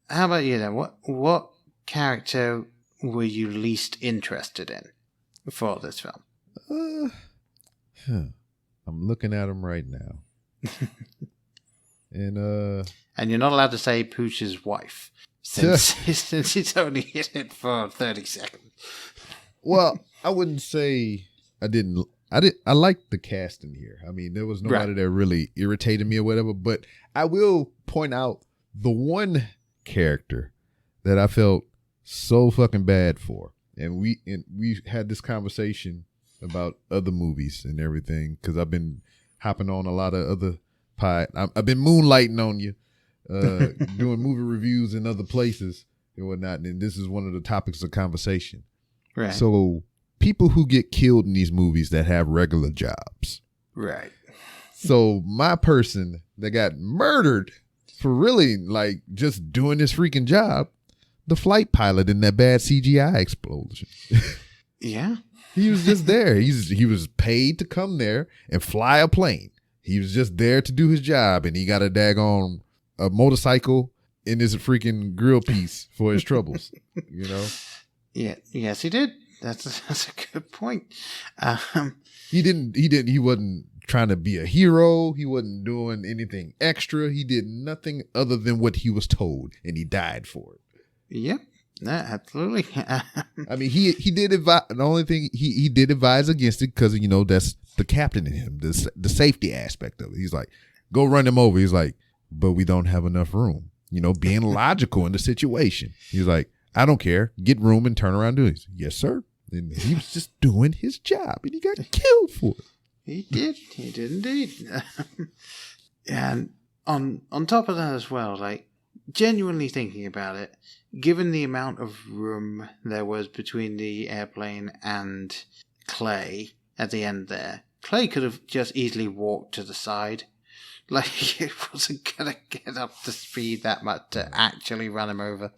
how about you then? What character were you least interested in for this film? I'm looking at him right now. And you're not allowed to say Pooch's wife since he's only in it for 30 seconds. Well, I wouldn't say I didn't. I liked the casting here. I mean, there was nobody that really irritated me or whatever. But I will point out the one character that I felt so fucking bad for, and we had this conversation about other movies and everything because I've been hopping on a lot of other I've been moonlighting on you, doing movie reviews in other places and whatnot, and this is one of the topics of conversation. Right. So people who get killed in these movies that have regular jobs. Right. So my person that got murdered for really like just doing this freaking job, the flight pilot in that bad CGI explosion. Yeah. He was just there. He was paid to come there and fly a plane. He was just there to do his job, and he got a daggone a motorcycle in his freaking grill piece for his troubles. You know? Yeah. Yes, he did. That's a good point. He wasn't trying to be a hero. He wasn't doing anything extra. He did nothing other than what he was told, and he died for it. Yep. No, absolutely. I mean, he did advise. The only thing he did advise against it because that's the captain in him, the safety aspect of it. He's like, go run him over. He's like, but we don't have enough room. Being logical in the situation. He's like, I don't care. Get room and turn around and do it. Yes, sir. And he was just doing his job, and he got killed for it. He did. He did indeed. And on top of that as well, like genuinely thinking about it, given the amount of room there was between the airplane and Clay at the end there, Clay could have just easily walked to the side. Like, it wasn't going to get up to speed that much to actually run him over.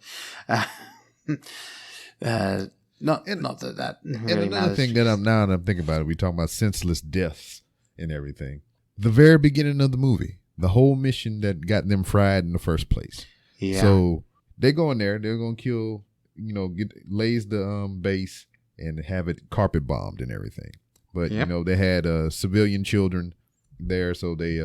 Not that really and another matters. thing that I'm thinking about it, we talking about senseless deaths and everything. The very beginning of the movie, the whole mission that got them fried in the first place. Yeah. So they go in there, they're gonna kill, lays the base and have it carpet bombed and everything. But they had civilian children there, so they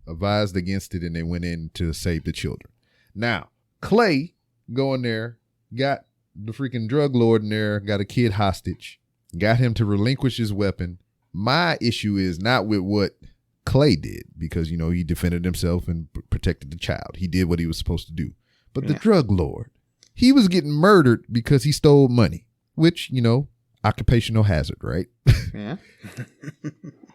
advised against it and they went in to save the children. Now Clay go in there, got the freaking drug lord in there, got a kid hostage, got him to relinquish his weapon. My issue is not with what Clay did because, he defended himself and protected the child. He did what he was supposed to do. But the drug lord, he was getting murdered because he stole money, which, occupational hazard, right? Yeah.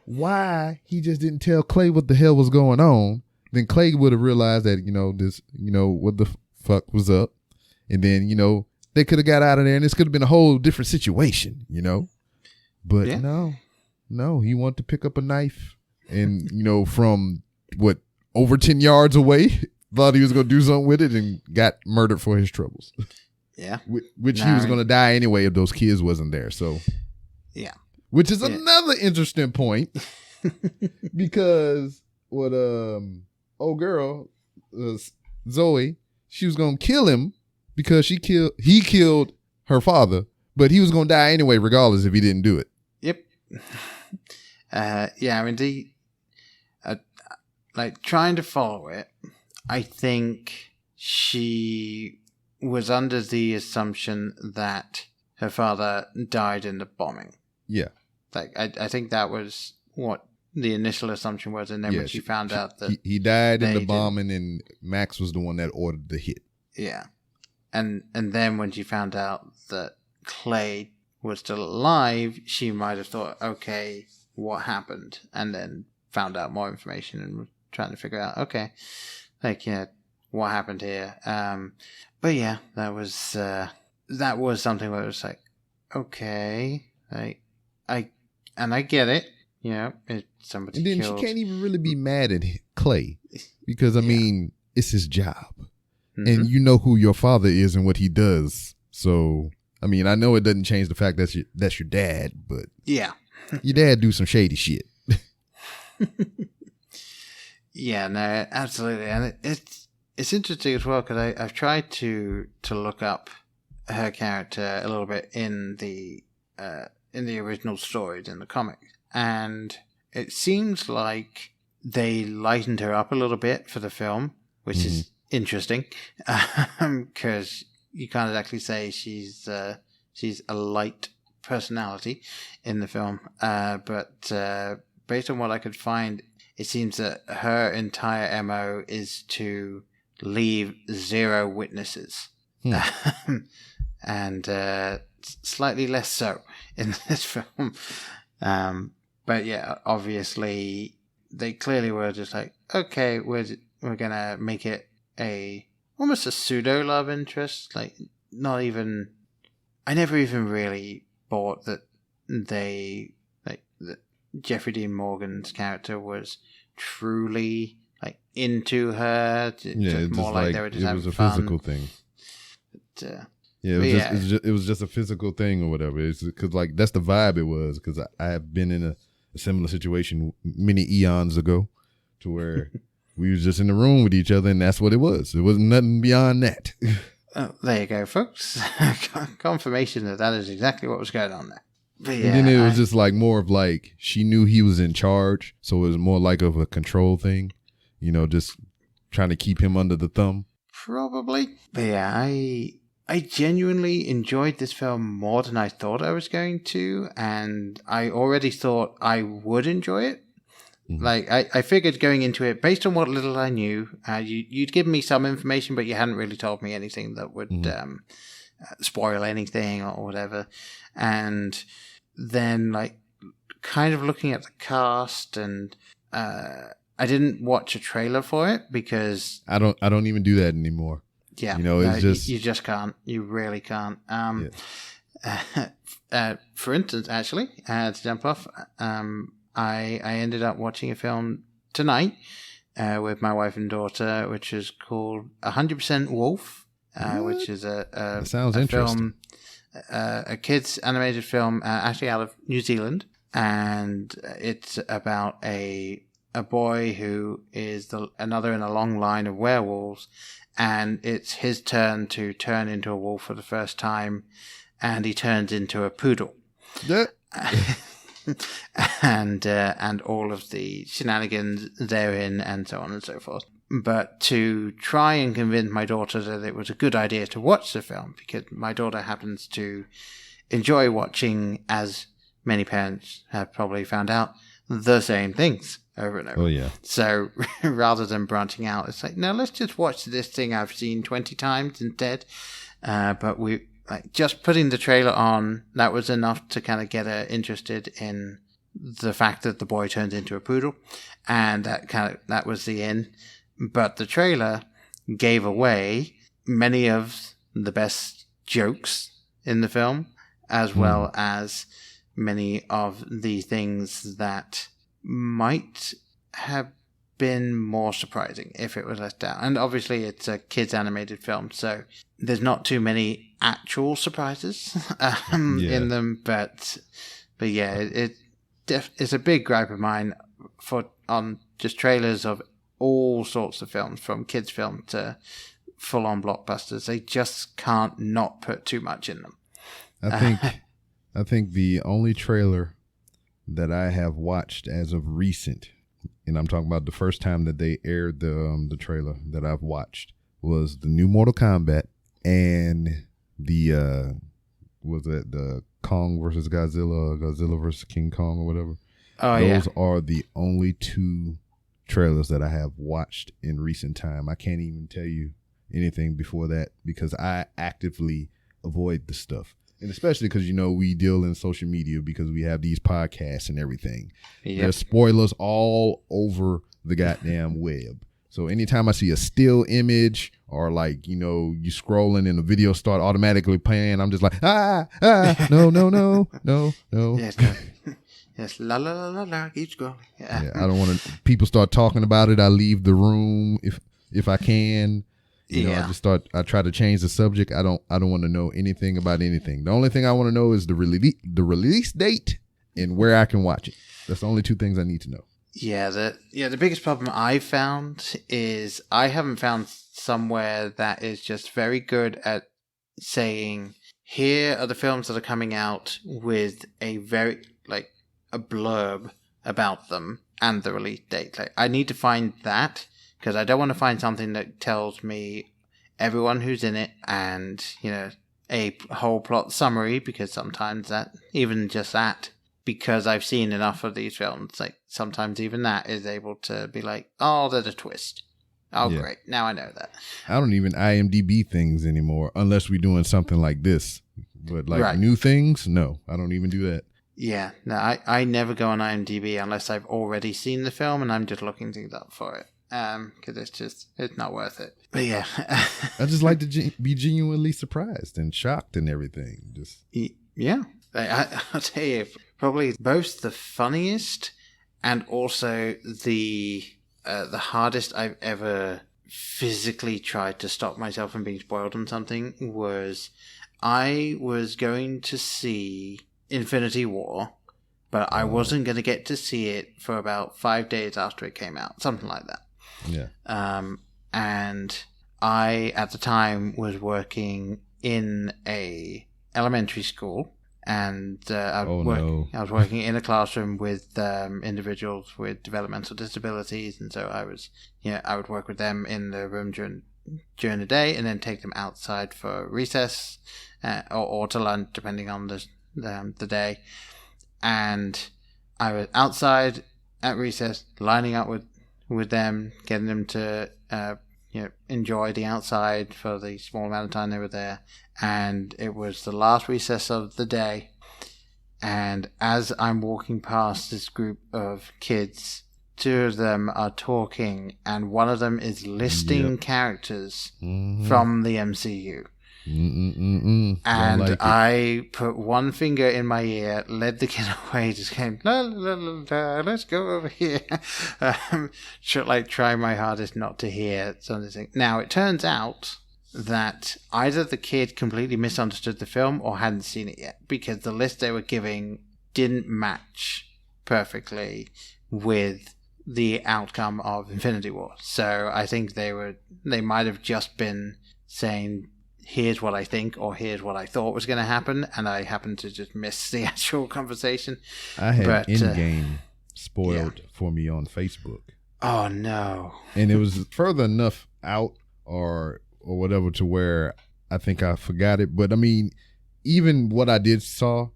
Why he just didn't tell Clay what the hell was going on? Then Clay would have realized that, what the fuck was up. And then, they could have got out of there and this could have been a whole different situation, But no, he wanted to pick up a knife and, from over 10 yards away, thought he was going to do something with it and got murdered for his troubles. Yeah. Which he was going to die anyway if those kids wasn't there. So, yeah. Which is another interesting point because what old girl, Zoe, she was going to kill him because he killed her father, but he was going to die anyway regardless if he didn't do it. Yep. I mean, trying to follow it, I think she was under the assumption that her father died in the bombing. Yeah. I think that was what the initial assumption was, and then when she found out that he died in the bombing and Max was the one that ordered the hit. Yeah. And then when she found out that Clay was still alive, she might have thought, okay, what happened? And then found out more information and was trying to figure out, okay, what happened here. But yeah, that was something where it was like, okay, I get it. It's somebody And then killed. she can't even really be mad at Clay because, I mean, it's his job. Mm-hmm. And you know who your father is and what he does. So, I mean, I know it doesn't change the fact that that's your dad, but yeah, your dad do some shady shit. Yeah, no, absolutely. And it's interesting as well because I've tried to look up her character a little bit in the original stories in the comics. And it seems like they lightened her up a little bit for the film, which is interesting, because you can't actually say she's a light personality in the film. But based on what I could find, it seems that her entire MO is to leave 0 witnesses. And slightly less so in this film. But yeah, obviously they clearly were just like, okay, we're gonna make it almost a pseudo love interest. Like, not even. I never even really bought that that Jeffrey Dean Morgan's character was truly like into her. It's more like they were just having a fun. physical thing. But, it was just a physical thing or whatever. It's because like that's the vibe it was. Because I have been in a similar situation many eons ago, to where we was just in the room with each other, and that's what it was. It wasn't nothing beyond that. Oh, there you go, folks. Confirmation that is exactly what was going on there. But yeah, and then it was just like more of like she knew he was in charge, so it was more like of a control thing, just trying to keep him under the thumb. Probably. But yeah, I genuinely enjoyed this film more than I thought I was going to, and I already thought I would enjoy it. Mm-hmm. Like, I figured going into it, based on what little I knew, you'd given me some information, but you hadn't really told me anything that would spoil anything or whatever. And then, like, kind of looking at the cast, and I didn't watch a trailer for it because I don't even do that anymore. Yeah, it's just you just can't. You really can't. For instance, actually, to jump off, I ended up watching a film tonight with my wife and daughter, which is called 100% Wolf, which is that sounds interesting. A kids animated film, actually out of New Zealand, and it's about a boy who is another in a long line of werewolves, and it's his turn to turn into a wolf for the first time, and he turns into a poodle. Yeah. and all of the shenanigans therein, and so on and so forth. But to try and convince my daughter that it was a good idea to watch the film, because my daughter happens to enjoy watching, as many parents have probably found out, the same things over and over. Oh, yeah. So rather than branching out, it's like, no, let's just watch this thing I've seen 20 times instead. But just putting the trailer on, that was enough to kind of get her interested in the fact that the boy turned into a poodle. And that was the end. But the trailer gave away many of the best jokes in the film, as well as many of the things that might have been more surprising if it was left out. And obviously it's a kids animated film, so there's not too many actual surprises in them, but yeah, it's a big gripe of mine on just trailers of all sorts of films, from kids film to full on blockbusters. They just can't not put too much in them. I think the only trailer that I have watched as of recent, and I'm talking about the first time that they aired the trailer that I've watched, was the new Mortal Kombat and the Kong versus Godzilla versus King Kong or whatever. Oh, Those are the only 2 trailers that I have watched in recent time. I can't even tell you anything before that because I actively avoid the stuff. And especially because, we deal in social media because we have these podcasts and everything. Yep. There's spoilers all over the goddamn web. So anytime I see a still image or like, you know, you scrolling and the video start automatically playing, I'm just like, no. Yes, no. Yes, la la la la la, keep scrolling. Yeah. Yeah, I don't want to. People start talking about it. I leave the room if I can. You know, I try to change the subject. I don't want to know anything about anything. The only thing I want to know is the release date and where I can watch it. That's the only two things I need to know. Yeah, the biggest problem I found is I haven't found somewhere that is just very good at saying, here are the films that are coming out with a very, like, a blurb about them and the release date. Like, I need to find that, because I don't want to find something that tells me everyone who's in it and, you know, a whole plot summary, because sometimes that, even just that, because I've seen enough of these films, like, sometimes even that is able to be like, oh, there's a twist. Oh, yeah. Great. Now I know that. I don't even IMDb things anymore unless we're doing something like this. But, like, new things, no, I don't even do that. Yeah, no, I never go on IMDb unless I've already seen the film and I'm just looking things up for it. Because it's not worth it. But yeah. I just like to be genuinely surprised and shocked and everything. Yeah. I'll tell you, probably both the funniest and also the hardest I've ever physically tried to stop myself from being spoiled on something was I was going to see Infinity War, but I wasn't going to get to see it for about 5 days after it came out, something like that. Yeah. And I, at the time, was working in a elementary school, and I was working in a classroom with individuals with developmental disabilities, and so I would work with them in the room during the day, and then take them outside for recess or to lunch, depending on the day. And I was outside at recess, lining up with them, getting them to enjoy the outside for the small amount of time they were there. And it was the last recess of the day, and as I'm walking past this group of kids, two of them are talking, and one of them is listing characters from the MCU. And I put one finger in my ear, led the kid away, just came, la, la, la, la, let's go over here. Try my hardest not to hear something. Now, it turns out that either the kid completely misunderstood the film or hadn't seen it yet, because the list they were giving didn't match perfectly with the outcome of Infinity War. So I think they might have just been saying, here's what I think, or here's what I thought was going to happen, and I happened to just miss the actual conversation. I had Endgame spoiled for me on Facebook. Oh, no. And it was further enough out or whatever to where I think I forgot it. But, I mean, even what I did see,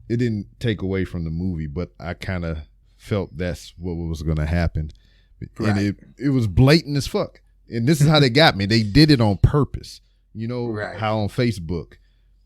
it didn't take away from the movie, but I kind of felt that's what was going to happen. Right. And it was blatant as fuck. And this is how they got me. They did it on purpose. You know how on Facebook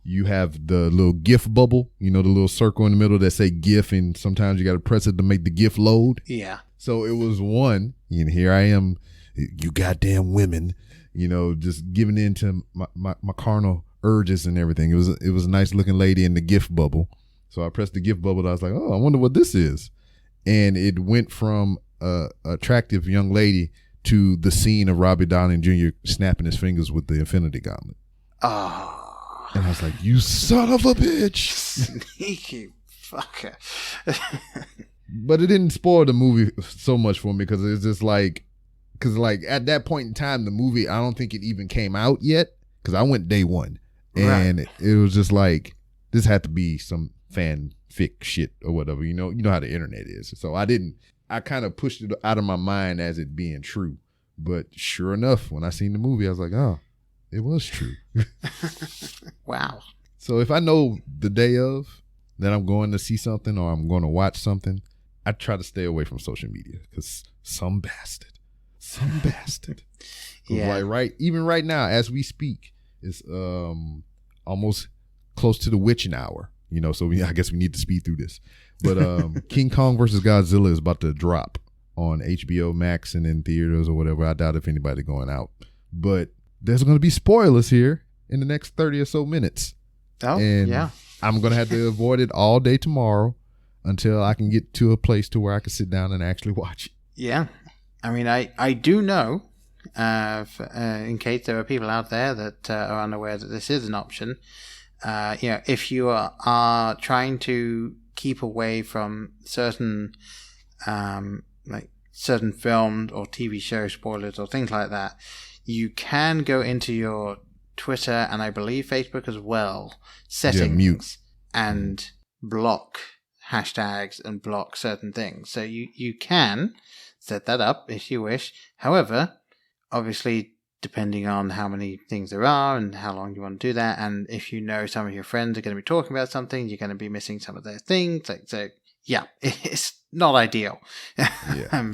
you have the little GIF bubble, you know, the little circle in the middle that say GIF, and sometimes you got to press it to make the GIF load. Yeah. So it was one, and here I am, you goddamn women, you know, just giving in to my carnal urges and everything. It was a nice looking lady in the GIF bubble. So I pressed the GIF bubble, and I was like, oh, I wonder what this is. And it went from a attractive young lady to the scene of Robbie Downey Jr. snapping his fingers with the Infinity Gauntlet. Oh. And I was like, you son of a bitch. Sneaky fucker. But it didn't spoil the movie so much for me, because it's just like, at that point in time, the movie, I don't think it even came out yet, because I went day one. And it was just like, this had to be some fanfic shit or whatever. You know how the internet is. So I kind of pushed it out of my mind as it being true. But sure enough, when I seen the movie, I was like, oh, it was true. Wow. So if I know the day of that I'm going to see something or I'm going to watch something, I try to stay away from social media, because some bastard. Yeah. Like even right now, as we speak, it's almost close to the witching hour. So I guess we need to speed through this. But King Kong versus Godzilla is about to drop on HBO Max and in theaters or whatever. I doubt if anybody going out. But there's going to be spoilers here in the next 30 or so minutes. Oh, and yeah. I'm going to have to avoid it all day tomorrow until I can get to a place to where I can sit down and actually watch it. Yeah. I mean, I do know, in case there are people out there that are unaware that this is an option, if you are trying to keep away from certain certain filmed or TV show spoilers or things like that, you can go into your Twitter and I believe Facebook as well, settings, mute, and block hashtags and block certain things. So you can set that up if you wish. However, obviously, depending on how many things there are and how long you want to do that, and if you know some of your friends are going to be talking about something, you're going to be missing some of their things. So yeah, it's not ideal. Yeah.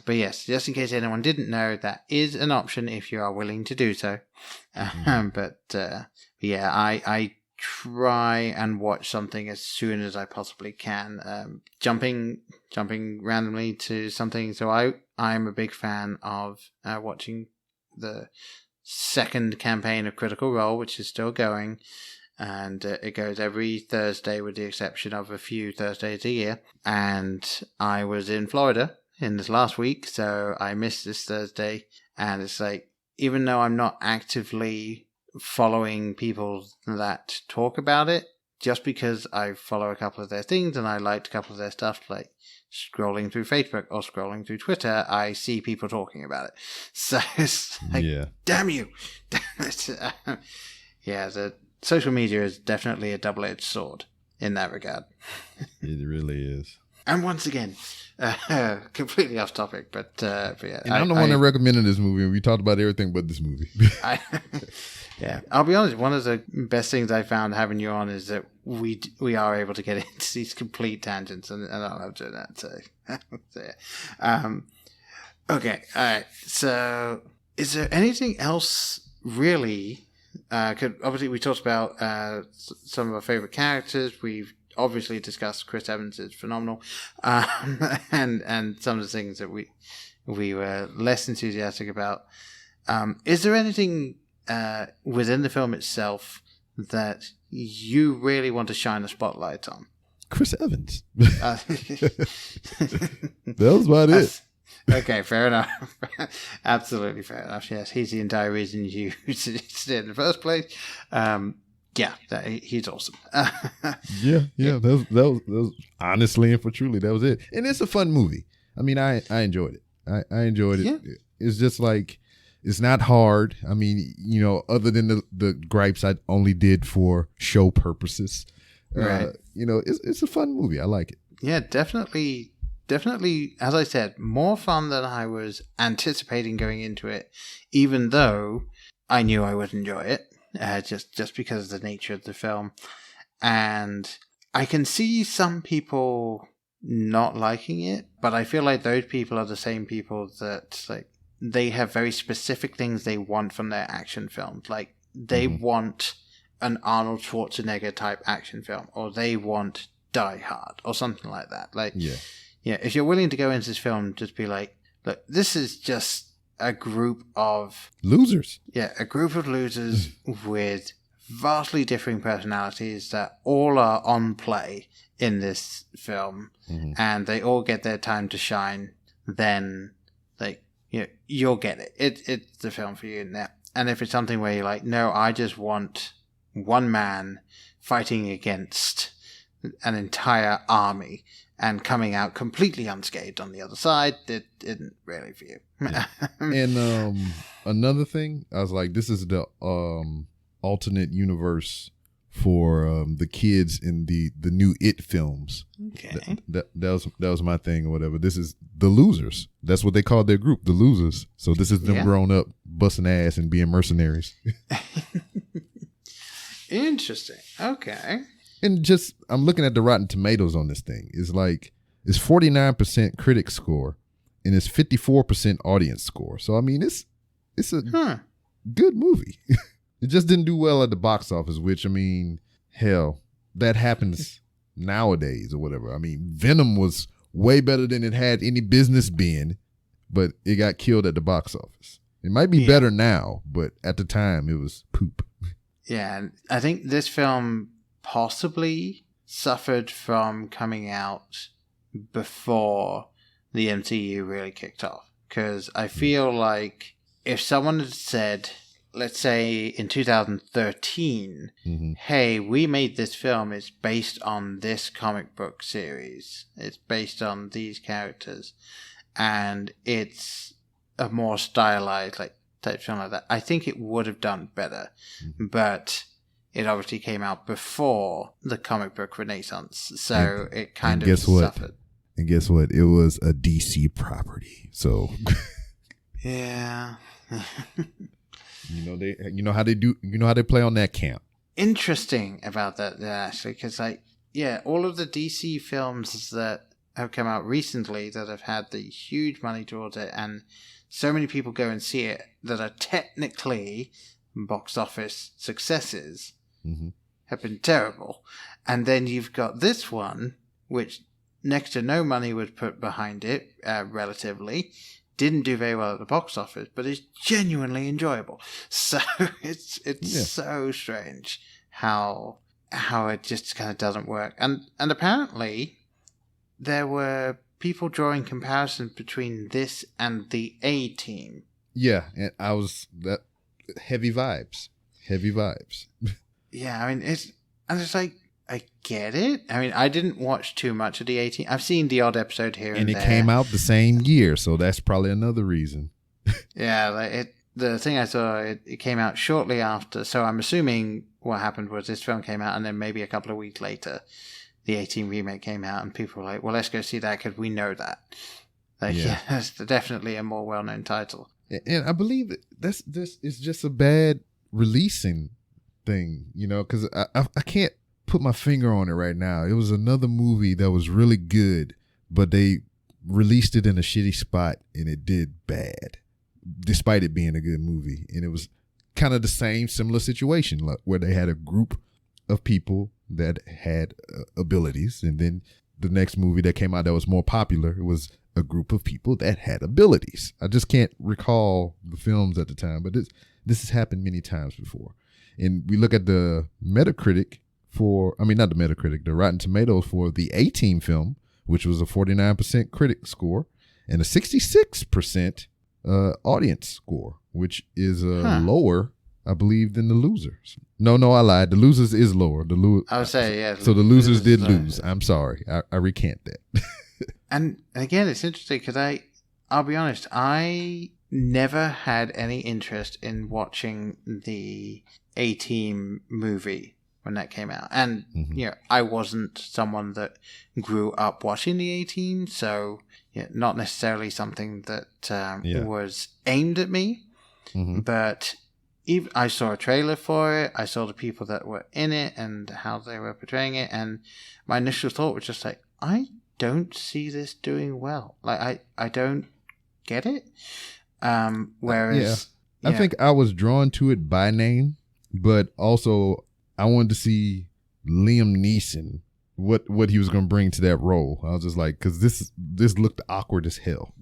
But yes, just in case anyone didn't know, that is an option if you are willing to do so. Yeah, I try and watch something as soon as I possibly can. Jumping randomly to something. So I'm a big fan of watching the second campaign of Critical Role, which is still going. And it goes every Thursday with the exception of a few Thursdays a year. And I was in Florida in this last week, so I missed this Thursday. And it's like, even though I'm not actively following people that talk about it, just because I follow a couple of their things and I liked a couple of their stuff, like scrolling through Facebook or scrolling through Twitter, I see people talking about it. So it's like, damn you. Yeah, the social media is definitely a double-edged sword in that regard. It really is. And once again, completely off topic, but yeah. And I'm the one that recommended this movie, and we talked about everything but this movie. Yeah, I'll be honest. One of the best things I found having you on is that we are able to get into these complete tangents, and I love doing that. So yeah. Okay, all right. So, is there anything else really? Obviously, we talked about some of our favorite characters. We've obviously discussed Chris Evans is phenomenal, and some of the things that we were less enthusiastic about. Is there anything within the film itself that you really want to shine a spotlight on? Chris Evans. That was about it. Okay, fair enough. Absolutely fair enough. Yes, he's the entire reason you stayed in the first place. Yeah, he's awesome. Yeah. That was honestly and for truly, that was it. And it's a fun movie. I mean, I enjoyed it. I enjoyed it. Yeah. It's just like, it's not hard. I mean, other than the gripes I only did for show purposes. Right. It's a fun movie. I like it. Yeah, definitely, as I said, more fun than I was anticipating going into it, even though I knew I would enjoy it, just because of the nature of the film. And I can see some people not liking it, but I feel like those people are the same people that, like, they have very specific things they want from their action films. Like, they want an Arnold Schwarzenegger type action film, or they want Die Hard, or something like that. Like, yeah, if you're willing to go into this film, just be like, look, this is just a group of losers. Yeah, a group of losers with vastly differing personalities that all are on play in this film, and they all get their time to shine. Then, like, you'll get it. It's the film for you in there. And if it's something where you're like, no, I just want one man fighting against an entire army and coming out completely unscathed on the other side, it isn't really for you. Yeah. And another thing, I was like, this is the alternate universe for the kids in the new It films. Okay. That was my thing or whatever. This is the losers. That's what they called their group, the losers. So this is them grown up, busting ass and being mercenaries. Interesting. Okay. And just, I'm looking at the Rotten Tomatoes on this thing. It's like, it's 49% critic score and it's 54% audience score. So, I mean, it's a good movie. It just didn't do well at the box office, which, I mean, hell, that happens nowadays or whatever. I mean, Venom was way better than it had any business being, but it got killed at the box office. It might be better now, but at the time it was poop. Yeah, and I think this film possibly suffered from coming out before the MCU really kicked off. Because I feel like if someone had said, let's say in 2013, hey, we made this film, it's based on this comic book series, it's based on these characters, and it's a more stylized like type film like that, I think it would have done better. But it obviously came out before the comic book renaissance, so it kind of suffered. And guess what? It was a DC property, so yeah. You know how they play on that camp. Interesting about that, actually, because all of the DC films that have come out recently that have had the huge money towards it, and so many people go and see it that are technically box office successes, have been terrible. And then you've got this one, which next to no money was put behind it, relatively. Didn't do very well at the box office, but is genuinely enjoyable. So it's so strange how it just kind of doesn't work. And apparently there were people drawing comparisons between this and the A-Team. Yeah, and I was that heavy vibes. Yeah, I mean it's like, I get it. I mean, I didn't watch too much of the A-Team. I've seen the odd episode here and there. And it came out the same year, so that's probably another reason. Yeah, the thing I saw, it came out shortly after, so I'm assuming what happened was this film came out and then maybe a couple of weeks later, the A-Team remake came out and people were like, well, let's go see that because we know that. Yeah, that's definitely a more well-known title. And I believe this is just a bad releasing thing, because I can't put my finger on it right now. It was another movie that was really good, but they released it in a shitty spot and it did bad, despite it being a good movie. And it was kind of the same similar situation where they had a group of people that had abilities, and then the next movie that came out that was more popular, it was a group of people that had abilities. I just can't recall the films at the time, but this has happened many times before. And we look at the Metacritic the Rotten Tomatoes for the A-Team film, which was a 49% critic score and a 66% audience score, which is lower, I believe, than The Losers. No, I lied. The Losers is lower. I would say, yeah. So The Losers did lose. I'm sorry. I recant that. And again, it's interesting because I'll be honest, I never had any interest in watching the A-Team movie when that came out. And, I wasn't someone that grew up watching the A-Team, so not necessarily something that was aimed at me. But I saw a trailer for it, I saw the people that were in it and how they were portraying it, and my initial thought was just like, I don't see this doing well. Like, I don't get it. Whereas... I think I was drawn to it by name, but also I wanted to see Liam Neeson, what he was going to bring to that role. I was just like, because this looked awkward as hell.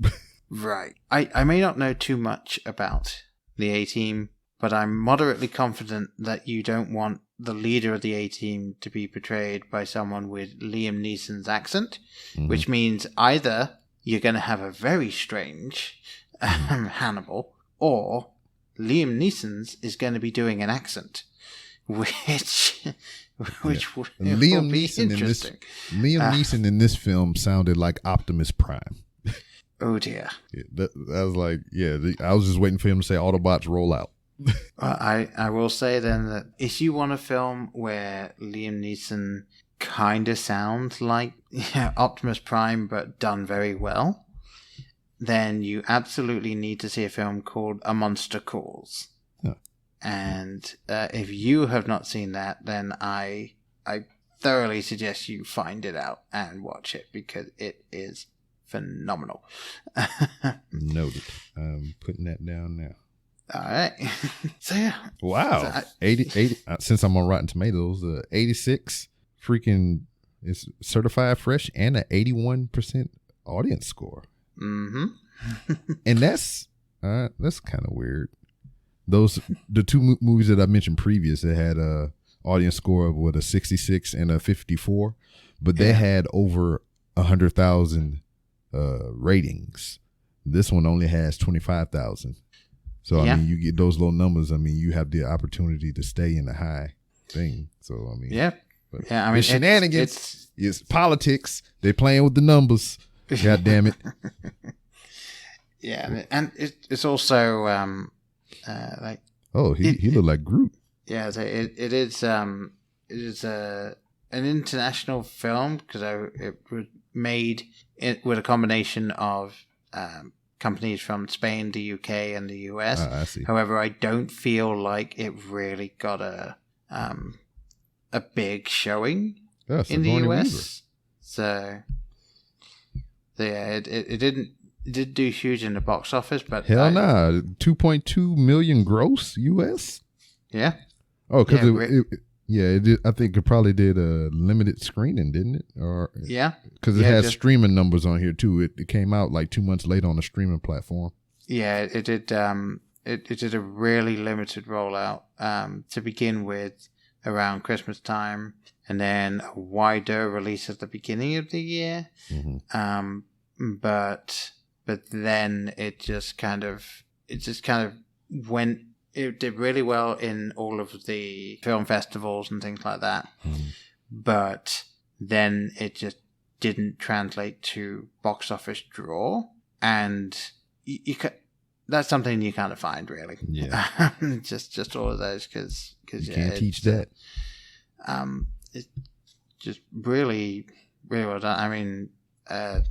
Right. I may not know too much about the A-Team, but I'm moderately confident that you don't want the leader of the A-Team to be portrayed by someone with Liam Neeson's accent, which means either you're going to have a very strange Hannibal, or Liam Neeson's is going to be doing an accent, which will be interesting. Liam Neeson in this film sounded like Optimus Prime. Oh dear. I was like, I was just waiting for him to say Autobots roll out. Well, I will say then that if you want a film where Liam Neeson kind of sounds like Optimus Prime but done very well, then you absolutely need to see a film called A Monster Calls. Yeah. And if you have not seen that, then I thoroughly suggest you find it out and watch it because it is phenomenal. Noted. I'm putting that down now. All right. So yeah. Wow. So 80 since I'm on Rotten Tomatoes, 86 freaking is certified fresh and an 81% audience score. Mm-hmm. And that's kind of weird. The two movies that I mentioned previous, they had a audience score of a 66 and a 54, but they had over 100,000 ratings. This one only has 25,000. So I mean, you get those low numbers. I mean, you have the opportunity to stay in the high thing. So I mean, I mean, shenanigans. It's politics. They're playing with the numbers. God damn it. Yeah, and it's also like. Oh, he looked like Groot. Yeah, it is an international film because it was made with a combination of companies from Spain, the UK, and the US. I see. However, I don't feel like it really got a big showing in the US. So yeah, it did do huge in the box office, but hell nah, 2.2 million gross US. Yeah. Oh, because it did. I think it probably did a limited screening, didn't it? Or because it has streaming numbers on here too. It came out like 2 months later on a streaming platform. Yeah, it did. It did a really limited rollout to begin with around Christmas time, and then a wider release at the beginning of the year. Mm-hmm. But then it just kind of went. It did really well in all of the film festivals and things like that. Mm. But then it just didn't translate to box office draw. And that's something you kind of find, really. Yeah. just all of those, because you can't teach that. It's just really, really well done. I mean, I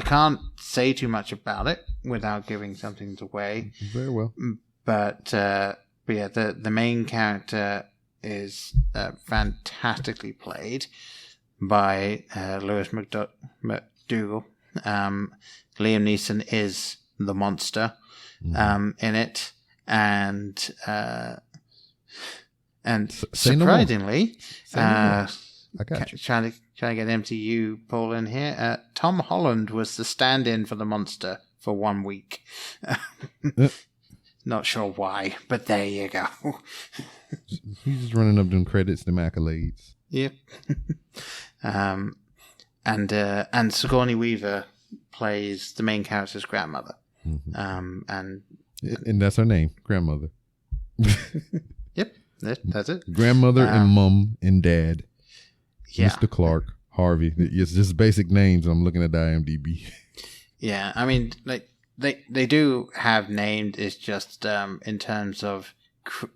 can't say too much about it without giving something away. Very well. But yeah, the main character is fantastically played by Lewis McDougall. Liam Neeson is the monster in it, and surprisingly, I got you. Trying to get MCU Paul in here. Tom Holland was the stand-in for the monster for 1 week. Not sure why, but there you go. He's just running up them credits, them accolades. Yep. And Sigourney Weaver plays the main character's grandmother. Mm-hmm. And that's her name, grandmother. Yep, that's it. Grandmother and mom and dad. Yeah. Mr. Clark, Harvey. It's just basic names. I'm looking at the IMDb. Yeah, I mean, like they do have named. It's just in terms of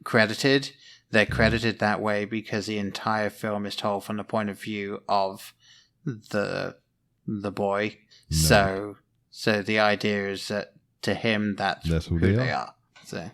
credited. They're credited that way because the entire film is told from the point of view of the boy. No. So the idea is that to him that's who they are. So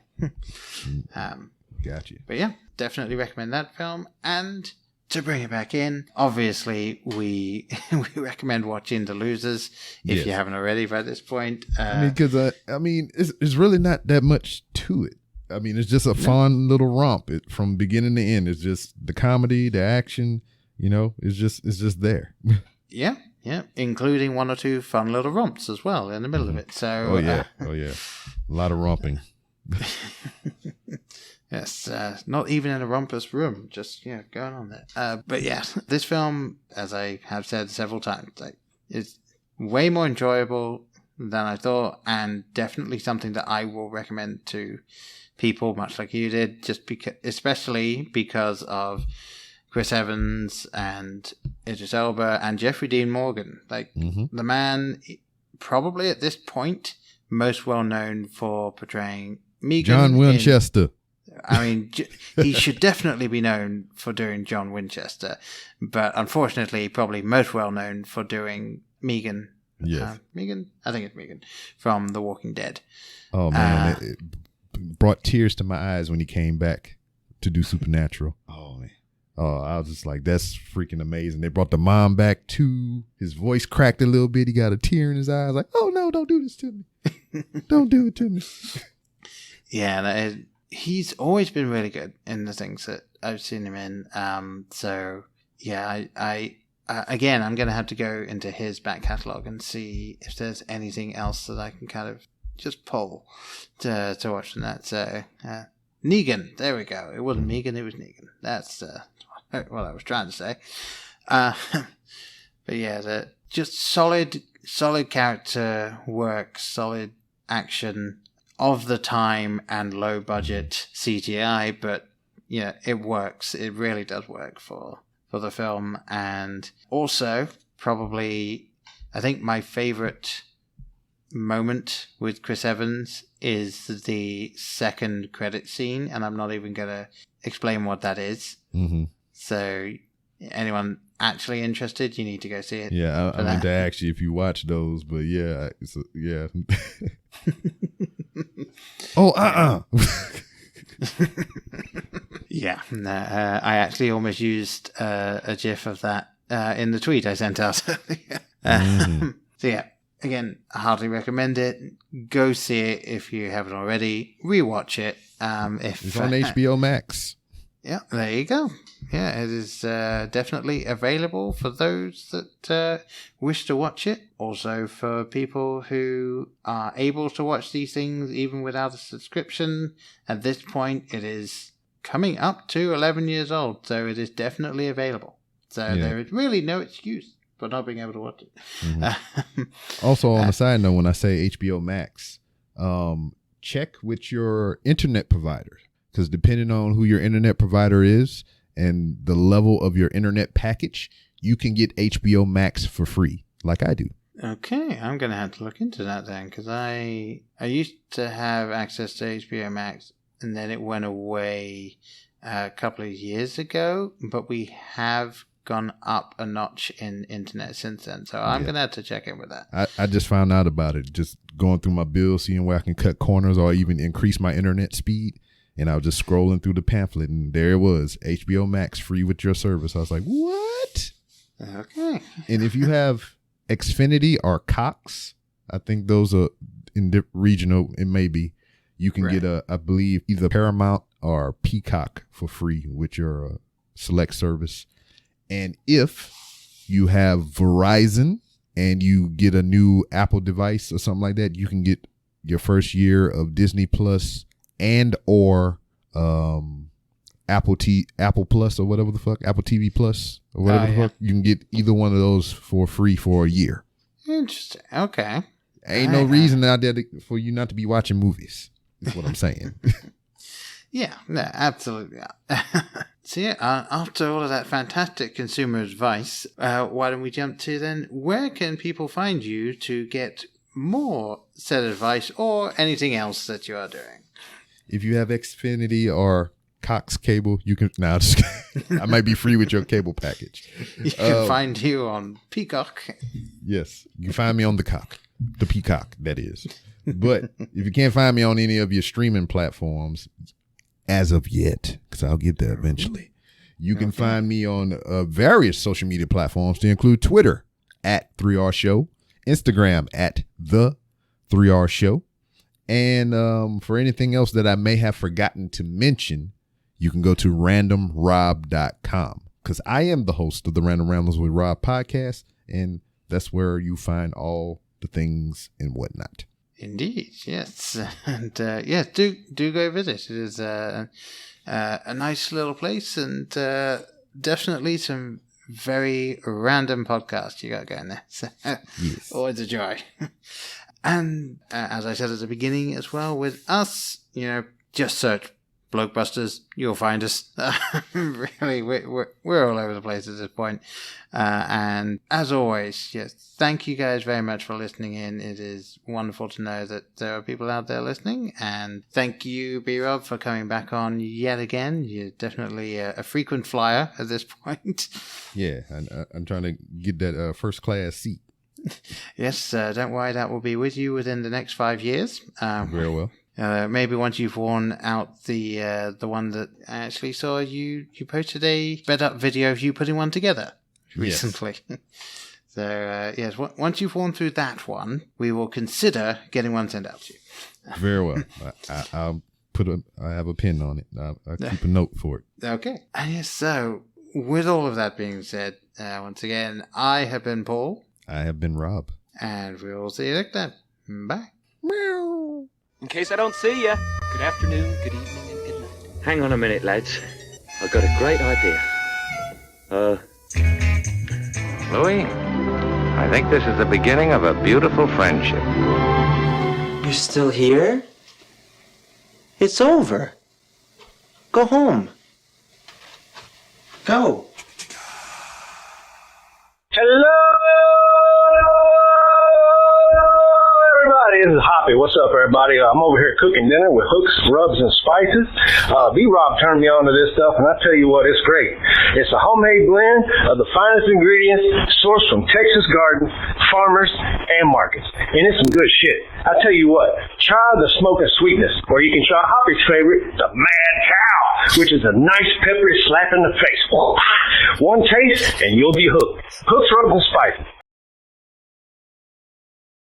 Got you. But yeah, definitely recommend that film. And to bring it back in, obviously we recommend watching The Losers if you haven't already by this point. Because it's really not that much to it. I mean, it's just a fun little romp from beginning to end. It's just the comedy, the action. It's just there. Yeah, including one or two fun little romps as well in the middle of it. So, oh yeah, a lot of romping. Yes, not even in a rompus room, just going on there. But yeah, this film, as I have said several times, is way more enjoyable than I thought, and definitely something that I will recommend to people, much like you did, especially because of Chris Evans and Idris Elba and Jeffrey Dean Morgan. The man, probably at this point, most well known for portraying Megan. John Winchester. He should definitely be known for doing John Winchester, but unfortunately, probably most well known for doing Megan. Yes. Megan? I think it's Megan from The Walking Dead. Oh, man. It brought tears to my eyes when he came back to do Supernatural. Oh, man. Oh, I was just like, that's freaking amazing. They brought the mom back too. His voice cracked a little bit. He got a tear in his eye. I was like, oh, no, don't do this to me. Don't do it to me. Yeah, he's always been really good in the things that I've seen him in. So yeah, I again, I'm going to have to go into his back catalogue and see if there's anything else that I can kind of just pull to watch from that. So Negan, there we go. It wasn't Megan, it was Negan. That's what I was trying to say. But yeah, just solid character work, solid action of the time and low budget CGI, but yeah, it works. It really does work for the film. And also, probably, I think my favorite moment with Chris Evans is the second credit scene, and I'm not even going to explain what that is. Mm-hmm. So anyone actually interested, you need to go see it. Yeah, I meant to ask you if you watch those, but yeah, yeah. Oh, Yeah, no, I actually almost used a GIF of that in the tweet I sent out. So yeah, again, I hardly recommend it. Go see it if you haven't already. Rewatch it. It's on HBO Max. Yeah, there you go. Yeah, it is definitely available for those that wish to watch it. Also for people who are able to watch these things even without a subscription. At this point, it is coming up to 11 years old, so it is definitely available. So there is really no excuse for not being able to watch it. Mm-hmm. Also, on a side note, when I say HBO Max, check with your internet provider. Because depending on who your internet provider is and the level of your internet package, you can get HBO Max for free, like I do. Okay, I'm going to have to look into that then, because I used to have access to HBO Max, and then it went away a couple of years ago, but we have gone up a notch in internet since then, so I'm going to have to check in with that. I just found out about it, just going through my bills, seeing where I can cut corners or even increase my internet speed. And I was just scrolling through the pamphlet, and there it was, HBO Max free with your service. I was like, what? Okay. And if you have Xfinity or Cox, I think those are in regional, it may be, you can get I believe, either Paramount or Peacock for free with your select service. And if you have Verizon and you get a new Apple device or something like that, you can get your first year of Disney Plus and or Apple Plus or whatever the fuck, Apple TV Plus or whatever the fuck. You can get either one of those for free for a year. Interesting. Okay. Ain't no reason out there for you not to be watching movies, is what I'm saying. Yeah, no, absolutely. So yeah, after all of that fantastic consumer advice, why don't we jump to then, where can people find you to get more said advice or anything else that you are doing? If you have Xfinity or Cox cable, you can now. I might be free with your cable package. You can find you on Peacock. Yes, you can find me on the Peacock, that is. But if you can't find me on any of your streaming platforms, as of yet, because I'll get there eventually, you can find me on various social media platforms, to include Twitter at 3R Show, Instagram at the 3R Show. And for anything else that I may have forgotten to mention, you can go to randomrob.com, because I am the host of the Random Rambles with Rob podcast, and that's where you find all the things and whatnot. Indeed, yes. And yeah, do go visit. It is a nice little place, and definitely some very random podcasts you got going there. So, yes. Always a joy. And as I said at the beginning as well, with us, just search Blokebusters, you'll find us. Really, we're all over the place at this point. And as always, yes, thank you guys very much for listening in. It is wonderful to know that there are people out there listening. And thank you, B-Rob, for coming back on yet again. You're definitely a frequent flyer at this point. Yeah, I'm trying to get that first class seat. Yes, don't worry, that will be with you within the next 5 years. Very well. Maybe once you've worn out the one that I actually saw you posted a sped up video of you putting one together recently. Yes. So yes, once you've worn through that one, we will consider getting one sent out to you. Very well. I have a pin on it. I keep a note for it. Okay. And yes, so with all of that being said, once again, I have been Paul. I have been Rob. And we'll see you next time. Bye. Meow. In case I don't see you, good afternoon, good evening, and good night. Hang on a minute, lads. I've got a great idea. Louis, I think this is the beginning of a beautiful friendship. You're still here? It's over. Go home. Go. Hello, everybody. This is Hoppy. What's up, everybody? I'm over here cooking dinner with hooks, rubs, and spices. B-Rob turned me on to this stuff, and I tell you what, it's great. It's a homemade blend of the finest ingredients sourced from Texas gardens, farmers, and markets. And it's some good shit. I tell you what, try the smoke and sweetness, or you can try Hoppy's favorite, the Mad Cow, which is a nice peppery slap in the face. One taste, and you'll be hooked. Hooks, rubs, and spices.